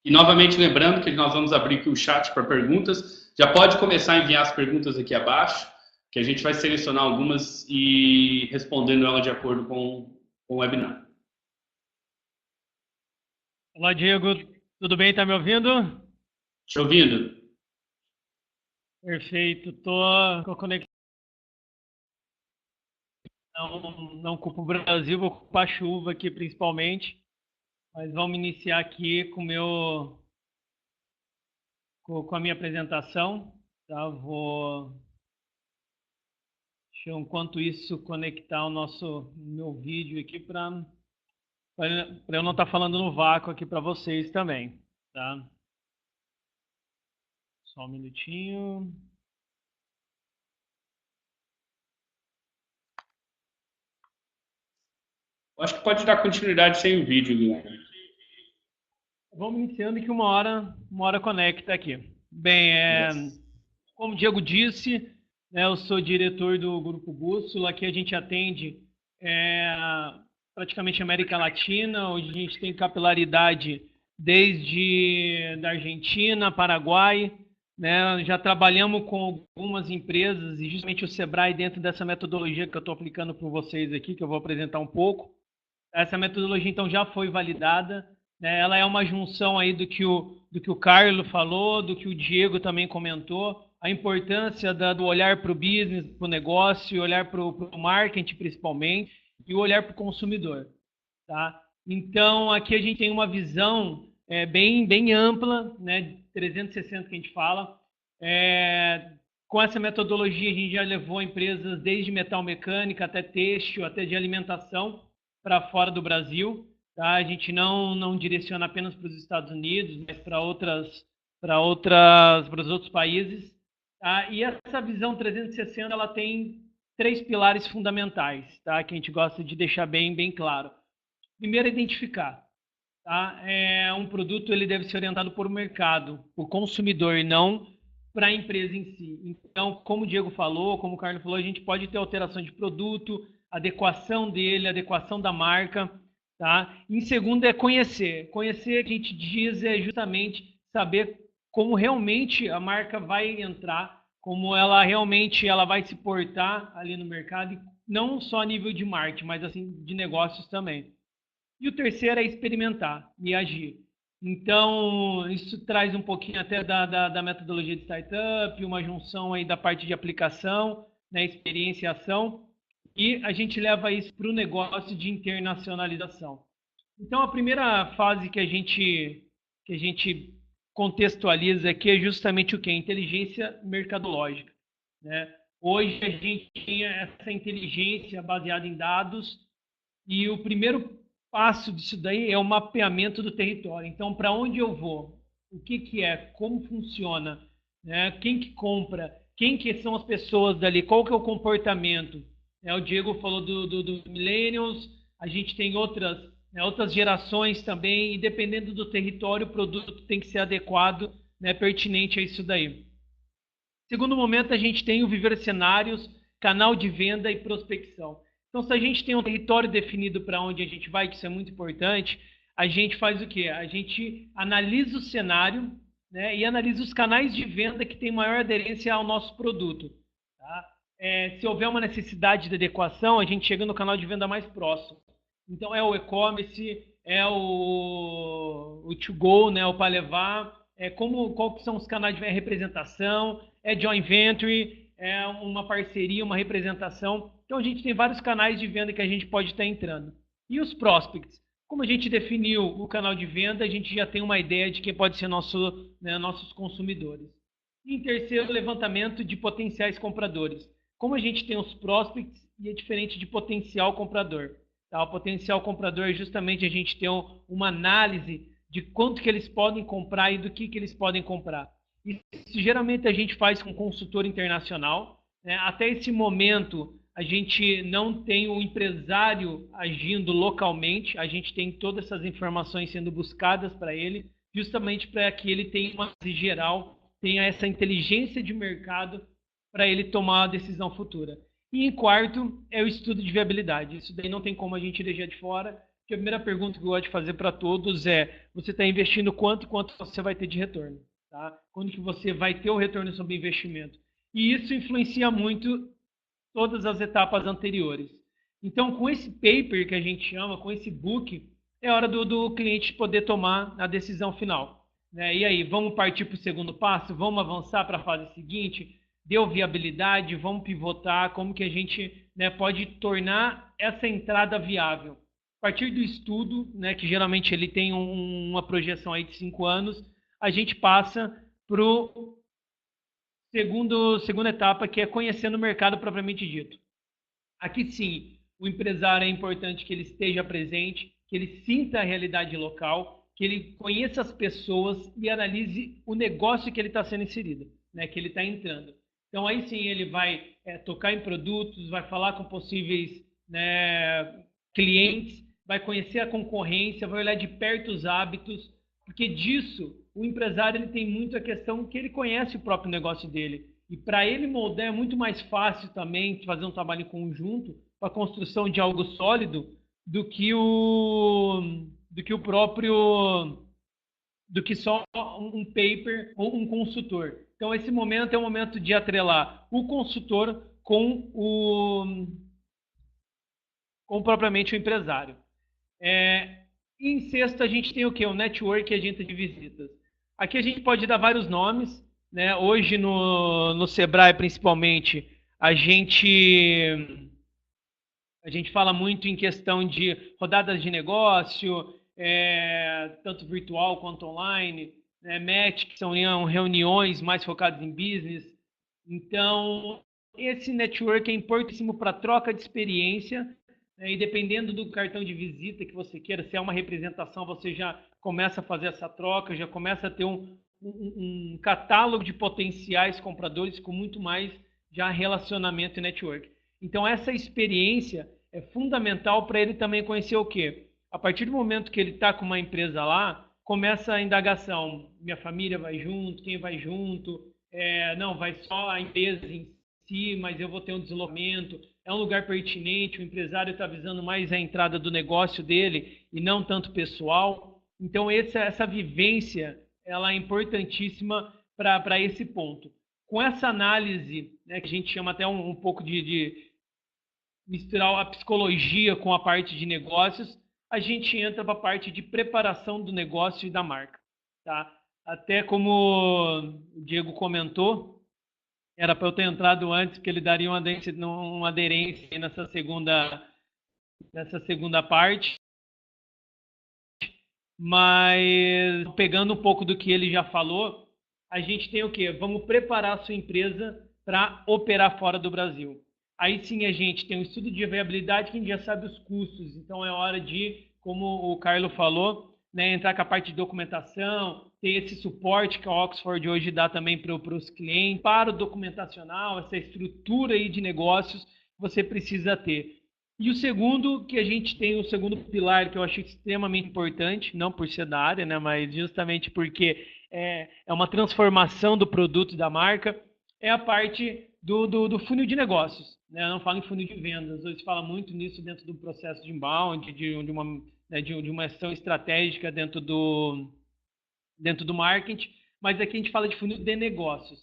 E novamente lembrando que nós vamos abrir aqui o chat para perguntas. Já pode começar a enviar as perguntas aqui abaixo, que a gente vai selecionar algumas e respondendo ela de acordo com o webinar. Olá, Diego. Tudo bem? Tá me ouvindo? Te ouvindo. Perfeito. Tô conectado. Não culpo o Brasil, vou culpar a chuva aqui principalmente. Mas vamos iniciar aqui com a minha apresentação. Tá? Deixa eu, enquanto isso, conectar meu vídeo aqui para eu não estar falando no vácuo aqui para vocês também. Tá? Só um minutinho. Eu acho que pode dar continuidade sem o vídeo, Guilherme. Vamos iniciando que uma hora conecta aqui. Bem, como o Diego disse, eu sou diretor do Grupo Bússola. Aqui a gente atende praticamente a América Latina, onde a gente tem capilaridade desde da Argentina, Paraguai. Né? Já trabalhamos com algumas empresas e justamente o Sebrae, dentro dessa metodologia que eu estou aplicando para vocês aqui, que eu vou apresentar um pouco. Essa metodologia, então, já foi validada. Né? Ela é uma junção aí do que o Carlos falou, do que o Diego também comentou, a importância do olhar para o business, para o negócio, olhar para o marketing principalmente, e o olhar para o consumidor. Tá? Então, aqui a gente tem uma visão bem ampla, né? 360 que a gente fala. Com essa metodologia, a gente já levou empresas desde metal mecânica até têxtil, até de alimentação, para fora do Brasil. Tá? A gente não direciona apenas para os Estados Unidos, mas para os outros países. Tá? E essa visão 360 ela tem 3 pilares fundamentais, tá? Que a gente gosta de deixar bem claro. Primeiro, identificar. Tá? Um produto ele deve ser orientado por mercado, por consumidor, e não para a empresa em si. Então, como o Diego falou, como o Carlos falou, a gente pode ter alteração de produto, adequação dele, adequação da marca. Tá? Em segundo é conhecer. Conhecer, que a gente diz, é justamente saber como realmente a marca vai entrar, como ela realmente vai se portar ali no mercado, não só a nível de marketing, mas assim de negócios também. E o terceiro é experimentar e agir. Então, isso traz um pouquinho até da metodologia de startup, uma junção aí da parte de aplicação, né, experiência e ação. E a gente leva isso para o negócio de internacionalização. Então, a primeira fase que a gente contextualiza aqui é justamente o que? Inteligência mercadológica. Né? Hoje a gente tem essa inteligência baseada em dados e o primeiro passo disso daí é o mapeamento do território. Então, para onde eu vou? O que é? Como funciona? Né? Quem que compra? Quem que são as pessoas dali? Qual que é o comportamento? O Diego falou do millennials, a gente tem outras né, outras gerações também, e dependendo do território, o produto tem que ser adequado, né, pertinente a isso daí. Segundo momento, a gente tem o viver cenários, canal de venda e prospecção. Então, se a gente tem um território definido para onde a gente vai, que isso é muito importante, a gente faz o quê? A gente analisa o cenário, né, e analisa os canais de venda que têm maior aderência ao nosso produto. Tá? Se houver uma necessidade de adequação, a gente chega no canal de venda mais próximo. Então, é o e-commerce, é o to-go, né, o para levar, qual que são os canais de representação, é joint venture, é uma parceria, uma representação. Então, a gente tem vários canais de venda que a gente pode estar entrando. E os prospects? Como a gente definiu o canal de venda, a gente já tem uma ideia de quem pode ser nossos consumidores. E em terceiro, levantamento de potenciais compradores. Como a gente tem os prospects e é diferente de potencial comprador. Tá? O potencial comprador é justamente a gente ter uma análise de quanto que eles podem comprar e do que eles podem comprar. Isso geralmente a gente faz com consultor internacional. Né? Até esse momento, a gente não tem o empresário agindo localmente, a gente tem todas essas informações sendo buscadas para ele, justamente para que ele tenha uma análise geral, tenha essa inteligência de mercado para ele tomar a decisão futura. E em quarto, é o estudo de viabilidade. Isso daí não tem como a gente deixar de fora. A primeira pergunta que eu gosto de fazer para todos é: você está investindo quanto você vai ter de retorno? Tá? Quando que você vai ter o retorno sobre o investimento? E isso influencia muito todas as etapas anteriores. Então, com esse paper que a gente chama, com esse book, é hora do cliente poder tomar a decisão final. Né? E aí, vamos partir para o segundo passo? Vamos avançar para a fase seguinte? Deu viabilidade? Vamos pivotar? Como que a gente, né, pode tornar essa entrada viável? A partir do estudo, né, que geralmente ele tem uma projeção aí de 5 anos, a gente passa para o segunda etapa, que é conhecendo o mercado propriamente dito. Aqui sim, o empresário é importante que ele esteja presente, que ele sinta a realidade local, que ele conheça as pessoas e analise o negócio que ele está sendo inserido, né, que ele está entrando. Então aí sim ele vai tocar em produtos, vai falar com possíveis, né, clientes, vai conhecer a concorrência, vai olhar de perto os hábitos, porque disso o empresário ele tem muito a questão que ele conhece o próprio negócio dele. E para ele moldar é muito mais fácil também fazer um trabalho em conjunto para a construção de algo sólido do que só um paper ou um consultor. Então esse momento é o momento de atrelar o consultor com propriamente o empresário. E em sexto a gente tem o quê? O network e agente de visitas. Aqui a gente pode dar vários nomes, né? Hoje no Sebrae principalmente a gente fala muito em questão de rodadas de negócio, tanto virtual quanto online, né? Match, que são reuniões mais focadas em business. Então esse network é importantíssimo para troca de experiência. E dependendo do cartão de visita que você queira, se é uma representação, você já começa a fazer essa troca, já começa a ter um catálogo de potenciais compradores com muito mais já relacionamento e network. Então, essa experiência é fundamental para ele também conhecer o quê? A partir do momento que ele está com uma empresa lá, começa a indagação. Minha família vai junto, quem vai junto? Não, vai só a empresa em si, mas eu vou ter um deslocamento. É um lugar pertinente, o empresário está visando mais a entrada do negócio dele e não tanto pessoal. Então, essa vivência ela é importantíssima para esse ponto. Com essa análise, né, que a gente chama até um pouco de misturar a psicologia com a parte de negócios, a gente entra para a parte de preparação do negócio e da marca. Tá? Até como o Diego comentou, era para eu ter entrado antes, porque ele daria uma aderência nessa segunda parte. Mas, pegando um pouco do que ele já falou, a gente tem o quê? Vamos preparar a sua empresa para operar fora do Brasil. Aí sim a gente tem um estudo de viabilidade que a gente já sabe os custos. Então é hora de, como o Carlos falou, né, entrar com a parte de documentação, ter esse suporte que a Oxford hoje dá também para os clientes, para o documentacional, essa estrutura aí de negócios que você precisa ter. E o segundo, que a gente tem o segundo pilar, que eu acho extremamente importante, não por ser da área, né, mas justamente porque é uma transformação do produto e da marca, é a parte do funil de negócios. Né? Eu não falo em funil de vendas, hoje se fala muito nisso dentro do processo de inbound, de uma ação estratégica dentro do marketing, mas aqui a gente fala de funil de negócios.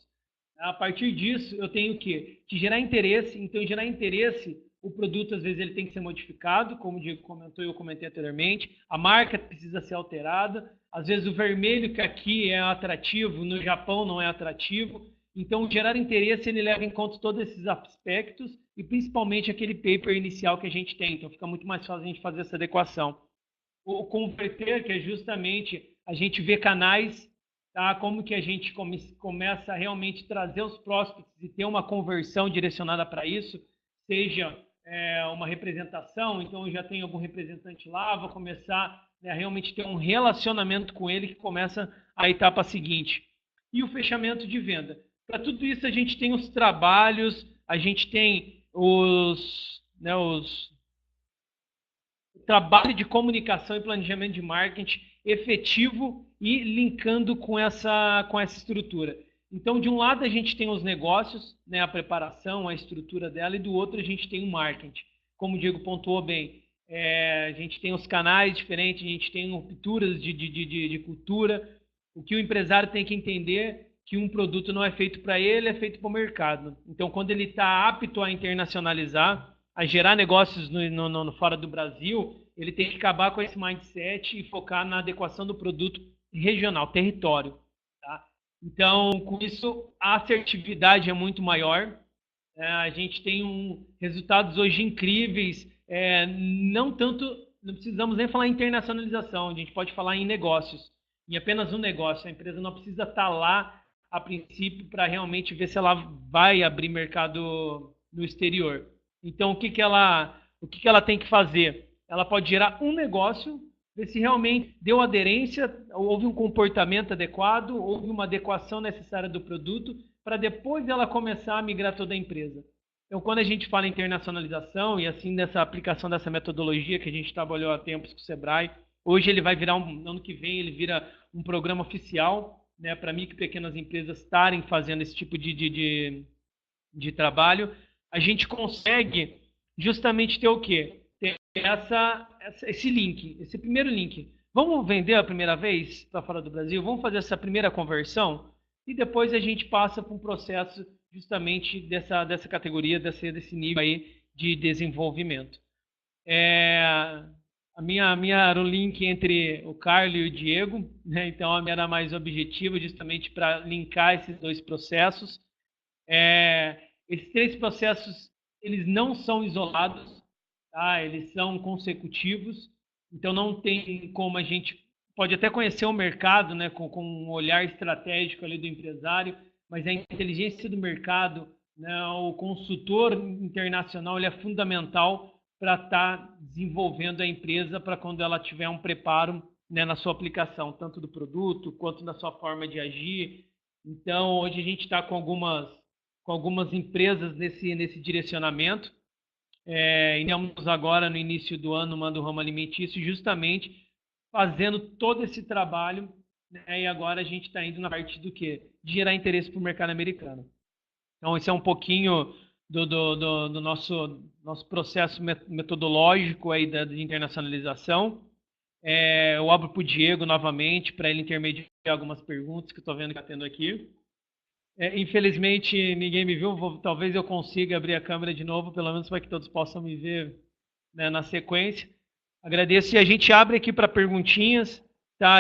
A partir disso, eu tenho que gerar interesse. Então, gerar interesse, o produto, às vezes, ele tem que ser modificado, como o Diego comentou e eu comentei anteriormente. A marca precisa ser alterada. Às vezes, o vermelho, que aqui é atrativo, no Japão não é atrativo. Então, gerar interesse, ele leva em conta todos esses aspectos e, principalmente, aquele paper inicial que a gente tem. Então, fica muito mais fácil a gente fazer essa adequação. O converter, que é justamente a gente ver canais, tá? Como que a gente começa a realmente trazer os prospects e ter uma conversão direcionada para isso, seja uma representação, então eu já tenho algum representante lá, vou começar a realmente ter um relacionamento com ele que começa a etapa seguinte. E o fechamento de venda. Para tudo isso a gente tem os trabalhos, a gente tem o trabalho de comunicação e planejamento de marketing efetivo e linkando com essa estrutura. Então, de um lado, a gente tem os negócios, né, a preparação, a estrutura dela, e do outro, a gente tem o marketing. Como o Diego pontuou bem, a gente tem os canais diferentes, a gente tem rupturas de cultura. O que o empresário tem que entender que um produto não é feito para ele, é feito para o mercado. Então, quando ele está apto a internacionalizar, a gerar negócios fora do Brasil, ele tem que acabar com esse mindset e focar na adequação do produto regional, território. Tá? Então, com isso, a assertividade é muito maior. A gente tem resultados hoje incríveis. Não precisamos nem falar em internacionalização, a gente pode falar em negócios. Em apenas um negócio. A empresa não precisa estar lá, a princípio, para realmente ver se ela vai abrir mercado no exterior. Então, o que ela tem que fazer? Ela pode gerar um negócio, ver se realmente deu aderência, houve um comportamento adequado, houve uma adequação necessária do produto, para depois ela começar a migrar toda a empresa. Então, quando a gente fala em internacionalização e assim dessa aplicação dessa metodologia que a gente trabalhou há tempos com o Sebrae, hoje ele vai virar, ano que vem, ele vira um programa oficial, né, para micro e pequenas empresas estarem fazendo esse tipo de trabalho. A gente consegue justamente ter o quê? Ter esse link, esse primeiro link. Vamos vender a primeira vez para fora do Brasil? Vamos fazer essa primeira conversão? E depois a gente passa para um processo justamente dessa categoria, desse nível aí de desenvolvimento. A minha era o link entre o Carlos e o Diego, né? Então a minha era mais objetiva justamente para linkar esses dois processos. Esses três processos, eles não são isolados, tá? Eles são consecutivos, então não tem como a gente pode até conhecer o mercado, né, com um olhar estratégico ali do empresário, mas a inteligência do mercado, né, o consultor internacional, ele é fundamental para estar desenvolvendo a empresa para quando ela tiver um preparo, né, na sua aplicação, tanto do produto quanto na sua forma de agir. Então, hoje a gente está com algumas empresas nesse direcionamento. Iniciamos agora, no início do ano, no ramo alimentício, justamente fazendo todo esse trabalho, né, e agora a gente está indo na parte do quê? De gerar interesse para o mercado americano. Então, esse é um pouquinho do nosso processo metodológico aí de internacionalização. Eu abro para o Diego novamente, para ele intermediar algumas perguntas que eu estou vendo que está tendo aqui. Infelizmente, ninguém me viu. Talvez eu consiga abrir a câmera de novo, pelo menos para que todos possam me ver, né, na sequência. Agradeço e a gente abre aqui para perguntinhas. Tá?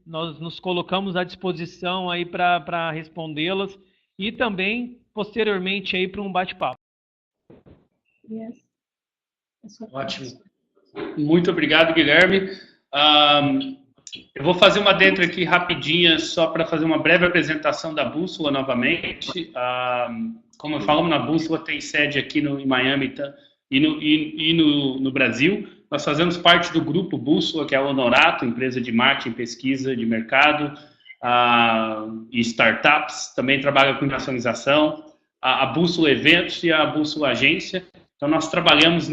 Nós nos colocamos à disposição aí para respondê-las e também, posteriormente, aí para um bate-papo. Yes. Ótimo. Muito obrigado, Guilherme. Eu vou fazer uma dentro aqui rapidinha, só para fazer uma breve apresentação da Bússola novamente. Como falamos, na Bússola tem sede aqui em Miami e no Brasil. Nós fazemos parte do grupo Bússola, que é a Honorato, empresa de marketing, pesquisa de mercado e startups. Também trabalha com internacionalização. A Bússola Eventos e a Bússola Agência. Então, nós trabalhamos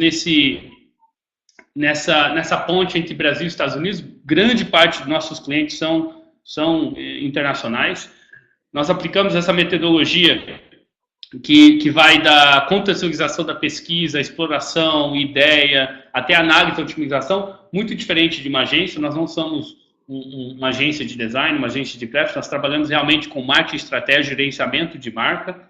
nessa ponte entre Brasil e Estados Unidos. Grande parte dos nossos clientes são internacionais. Nós aplicamos essa metodologia que vai da contextualização da pesquisa, exploração, ideia, até análise e otimização, muito diferente de uma agência. Nós não somos uma agência de design, uma agência de craft, nós trabalhamos realmente com marketing, estratégia, gerenciamento de marca,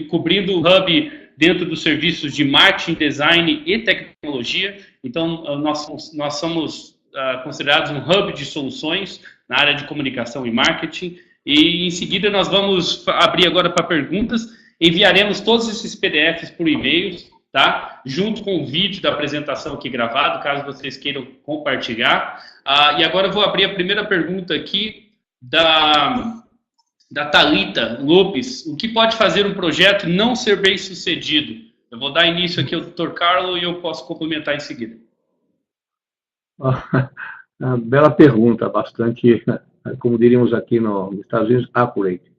cobrindo o hub dentro dos serviços de marketing, design e tecnologia. Então, nós somos considerados um hub de soluções na área de comunicação e marketing. E, em seguida, nós vamos abrir agora para perguntas. Enviaremos todos esses PDFs por e-mail, tá? Junto com o vídeo da apresentação aqui gravado, caso vocês queiram compartilhar. E agora eu vou abrir a primeira pergunta aqui da Thalita Lopes. O que pode fazer um projeto não ser bem sucedido? Eu vou dar início aqui ao Dr. Carlo e eu posso complementar em seguida. Bela pergunta, bastante, como diríamos aqui nos Estados Unidos, accurate.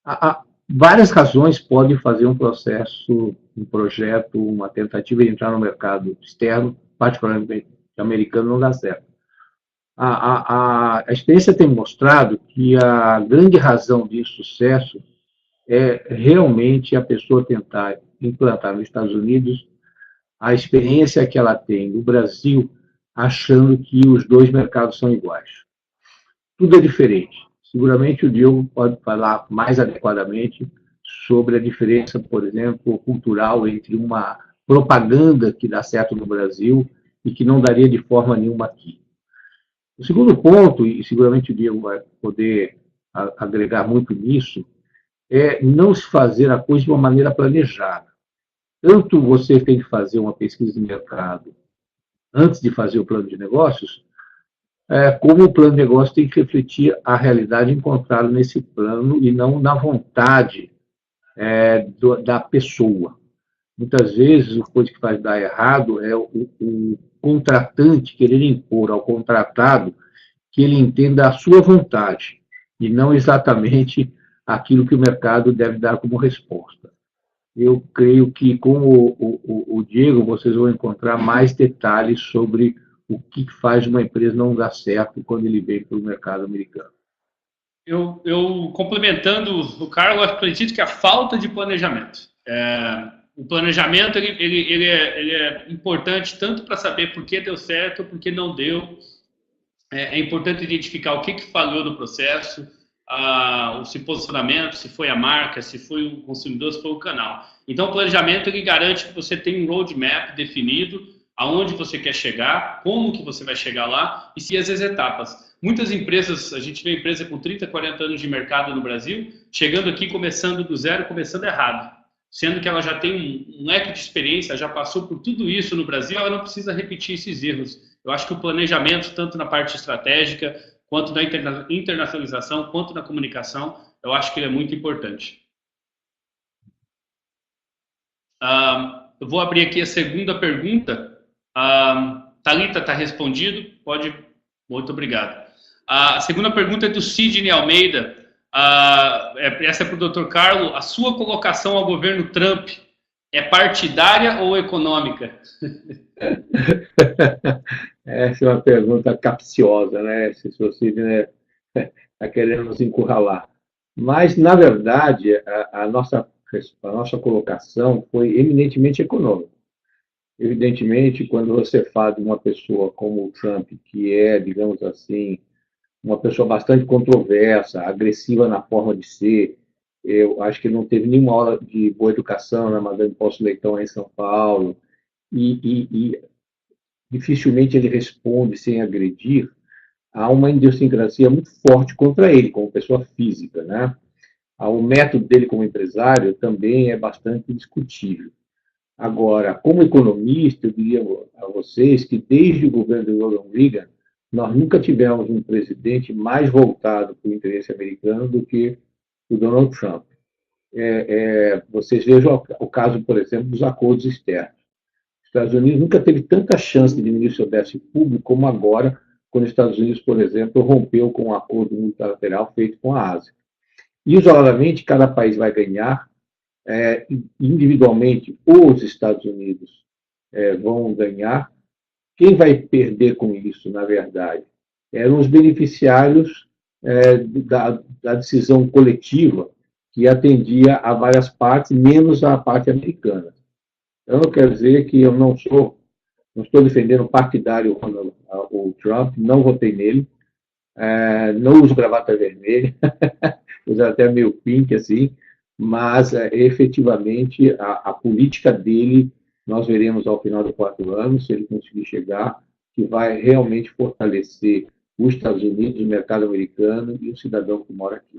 Há várias razões podem fazer um processo, um projeto, uma tentativa de entrar no mercado externo, particularmente americano, não dar certo. A experiência tem mostrado que a grande razão de sucesso é realmente a pessoa tentar implantar nos Estados Unidos a experiência que ela tem no Brasil, achando que os dois mercados são iguais. Tudo é diferente. Seguramente o Diogo pode falar mais adequadamente sobre a diferença, por exemplo, cultural entre uma propaganda que dá certo no Brasil e que não daria de forma nenhuma aqui. O segundo ponto, e seguramente o Diego vai poder agregar muito nisso, é não se fazer a coisa de uma maneira planejada. Tanto você tem que fazer uma pesquisa de mercado antes de fazer o plano de negócios, como o plano de negócio tem que refletir a realidade encontrada nesse plano e não na vontade da pessoa. Muitas vezes, a coisa que faz dar errado é o contratante querer impor ao contratado que ele entenda a sua vontade e não exatamente aquilo que o mercado deve dar como resposta. Eu creio que com o Diego vocês vão encontrar mais detalhes sobre o que faz uma empresa não dar certo quando ele vem para o mercado americano. Eu complementando o Carlos, acredito que a falta de planejamento. O planejamento ele é importante tanto para saber por que deu certo ou por que não deu. É importante identificar o que falhou no processo, se posicionamento, se foi a marca, se foi o consumidor, se foi o canal. Então, o planejamento ele garante que você tem um roadmap definido, aonde você quer chegar, como que você vai chegar lá e seguir as etapas. Muitas empresas, a gente vê empresa com 30, 40 anos de mercado no Brasil, chegando aqui, começando do zero, começando errado. Sendo que ela já tem um leque de experiência, já passou por tudo isso no Brasil, ela não precisa repetir esses erros. Eu acho que o planejamento, tanto na parte estratégica, quanto na internacionalização, quanto na comunicação, eu acho que ele é muito importante. Eu vou abrir aqui a segunda pergunta. Thalita, está respondido? Pode. Muito obrigado. A segunda pergunta é do Sidney Almeida. Essa é para o Dr. Carlos. A sua colocação ao governo Trump é partidária ou econômica? Essa é uma pergunta capciosa, né? Se você está querendo nos encurralar. Mas, na verdade, a nossa colocação foi eminentemente econômica. Evidentemente, quando você fala de uma pessoa como o Trump, que é, digamos assim, uma pessoa bastante controversa, agressiva na forma de ser, eu acho que ele não teve nenhuma aula de boa educação na Madame Poço Leitão em São Paulo, e dificilmente ele responde sem agredir a uma idiosincrasia muito forte contra ele, como pessoa física, né? O método dele como empresário também é bastante discutível. Agora, como economista, eu diria a vocês que desde o governo de Ronald Reagan, nós nunca tivemos um presidente mais voltado para o interesse americano do que o Donald Trump. Vocês vejam o caso, por exemplo, dos acordos externos. Os Estados Unidos nunca teve tanta chance de diminuir seu déficit público como agora, quando os Estados Unidos, por exemplo, rompeu com um acordo multilateral feito com a Ásia. Isoladamente, cada país vai ganhar individualmente os Estados Unidos vão ganhar. Quem vai perder com isso, na verdade? Eram os beneficiários da decisão coletiva que atendia a várias partes, menos a parte americana. Eu não quero dizer que eu não estou defendendo partidário o Trump, não votei nele, não uso gravata vermelha, uso até meio pink, assim, mas efetivamente a política dele nós veremos ao final de 4 anos, se ele conseguir chegar, que vai realmente fortalecer os Estados Unidos, o mercado americano e o cidadão que mora aqui.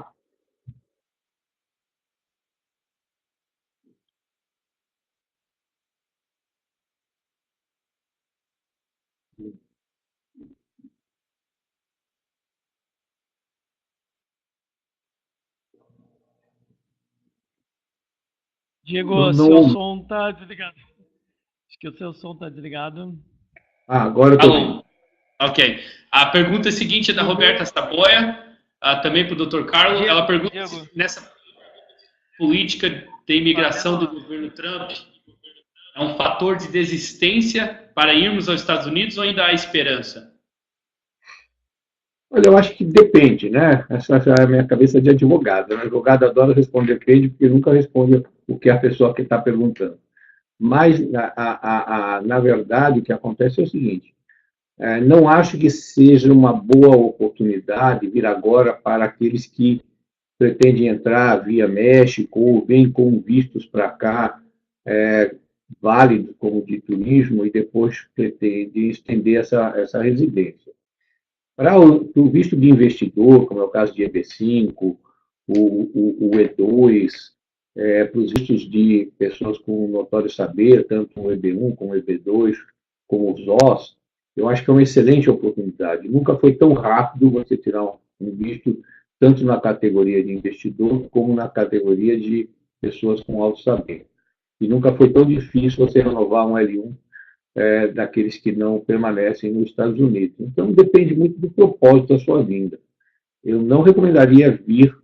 Diego, seu som está desligado. Acho que o seu som está desligado. Agora eu estou. Ok. A pergunta seguinte é da Roberta Saboia, também para o Dr. Carlos. Ela pergunta se nessa política de imigração do governo Trump é um fator de desistência para irmos aos Estados Unidos ou ainda há esperança? Olha, eu acho que depende, né? Essa é a minha cabeça de advogado. O advogado adora responder depende, porque nunca responde o que a pessoa que está perguntando. Mas, na verdade, o que acontece é o seguinte: não acho que seja uma boa oportunidade vir agora para aqueles que pretendem entrar via México ou vêm com vistos para cá, válidos como de turismo, e depois pretendem estender essa residência. Para o visto de investidor, como é o caso de EB5, o E2, para os vistos de pessoas com notório saber, tanto o EB1 como o EB2, como os OS, eu acho que é uma excelente oportunidade. Nunca foi tão rápido você tirar um visto, tanto na categoria de investidor, como na categoria de pessoas com alto saber. E nunca foi tão difícil você renovar um L1 daqueles que não permanecem nos Estados Unidos. Então, depende muito do propósito da sua vinda. Eu não recomendaria vir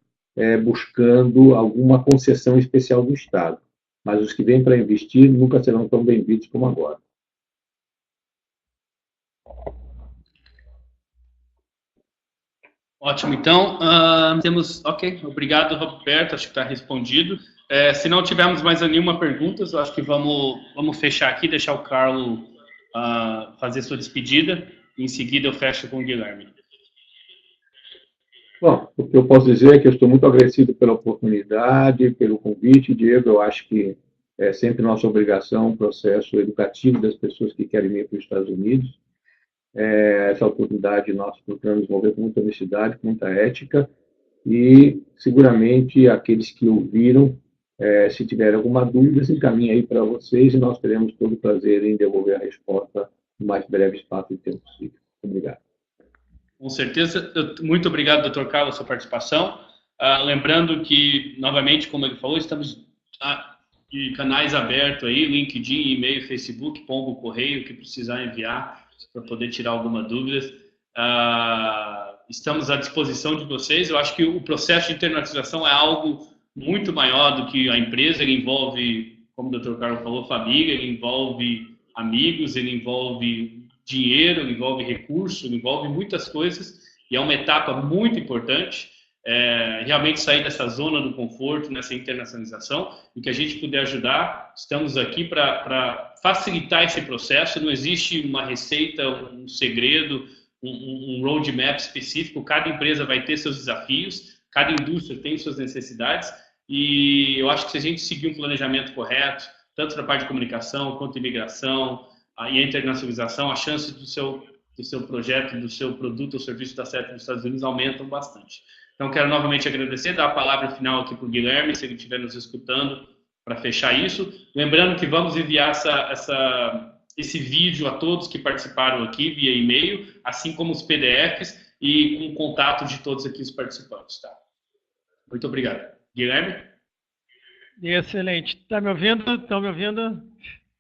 buscando alguma concessão especial do Estado, mas os que vêm para investir nunca serão tão bem-vindos como agora. Ótimo, então, temos... Ok, obrigado, Roberto, acho que está respondido. Se não tivermos mais nenhuma pergunta, eu acho que vamos fechar aqui, deixar o Carlos fazer sua despedida, e em seguida eu fecho com o Guilherme. Bom, o que eu posso dizer é que eu estou muito agradecido pela oportunidade, pelo convite, Diego. Eu acho que é sempre nossa obrigação o processo educativo das pessoas que querem vir para os Estados Unidos. Essa oportunidade nós procuramos desenvolver com muita honestidade, com muita ética, e seguramente aqueles que ouviram, se tiverem alguma dúvida, se encaminhem aí para vocês e nós teremos todo o prazer em devolver a resposta no mais breve espaço de tempo possível. Obrigado. Com certeza. Muito obrigado, Dr. Carlos, sua participação. Lembrando que, novamente, como ele falou, estamos de canais abertos aí, LinkedIn, e-mail, Facebook, Pombo, Correio, que precisar enviar para poder tirar alguma dúvida. Estamos à disposição de vocês. Eu acho que o processo de internacionalização é algo muito maior do que a empresa. Ele envolve, como o Dr. Carlos falou, família, ele envolve amigos, ele envolve dinheiro, ele envolve recurso, ele envolve muitas coisas, e é uma etapa muito importante, realmente sair dessa zona do conforto, nessa internacionalização, e que a gente puder ajudar, estamos aqui para facilitar esse processo. Não existe uma receita, um segredo, um roadmap específico. Cada empresa vai ter seus desafios, cada indústria tem suas necessidades, e eu acho que se a gente seguir um planejamento correto, tanto na parte de comunicação quanto imigração, e a internacionalização, a chance do seu projeto, do seu produto ou serviço dar certo nos Estados Unidos aumentam bastante. Então, quero novamente agradecer, dar a palavra final aqui para o Guilherme, se ele estiver nos escutando, para fechar isso. Lembrando que vamos enviar esse vídeo a todos que participaram aqui via e-mail, assim como os PDFs e com o contato de todos aqui os participantes. Tá? Muito obrigado. Guilherme? Excelente. Está me ouvindo? Estão me ouvindo?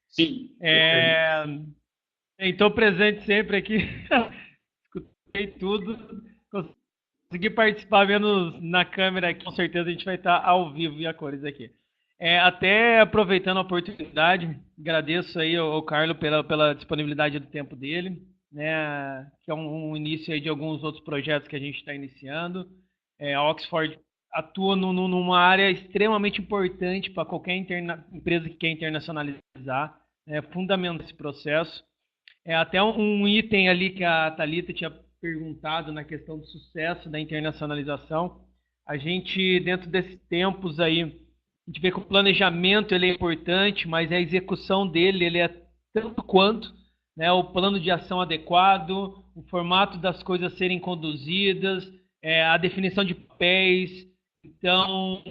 Sim. Estou presente sempre aqui. Escutei tudo. Consegui participar menos na câmera aqui. Com certeza a gente vai estar ao vivo e a cores aqui. Até aproveitando a oportunidade, agradeço aí ao Carlos pela disponibilidade do tempo dele, né, que é um início aí de alguns outros projetos que a gente está iniciando. A Oxford atua numa área extremamente importante para qualquer empresa que quer internacionalizar, é fundamental esse processo. Até um item ali que a Thalita tinha perguntado na questão do sucesso da internacionalização. A gente, dentro desses tempos aí, a gente vê que o planejamento ele é importante, mas a execução dele ele é tanto quanto, né, o plano de ação adequado, o formato das coisas serem conduzidas, a definição de papéis. Então,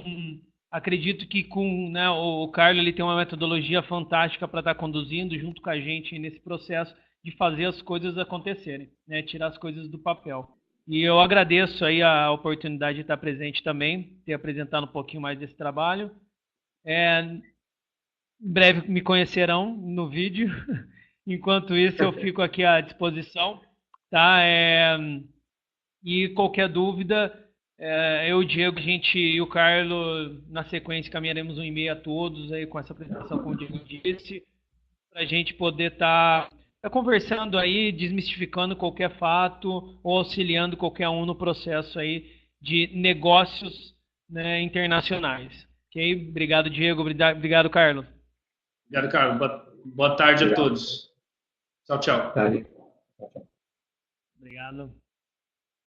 acredito que com, né, o Carlos ele tem uma metodologia fantástica para estar conduzindo junto com a gente nesse processo de fazer as coisas acontecerem, né, tirar as coisas do papel. E eu agradeço aí a oportunidade de estar presente também, ter apresentado um pouquinho mais desse trabalho. Em breve me conhecerão no vídeo. Enquanto isso, eu fico aqui à disposição, tá? E qualquer dúvida, eu, o Diego, a gente e o Carlos, na sequência, caminharemos um e-mail a todos aí com essa apresentação, como o Diego disse, para a gente poder estar conversando aí, desmistificando qualquer fato ou auxiliando qualquer um no processo aí de negócios, né, internacionais. Ok? Obrigado, Diego. Obrigado, Carlos. Obrigado, Carlos. Boa tarde a todos. Tchau, tchau. Tá. Obrigado.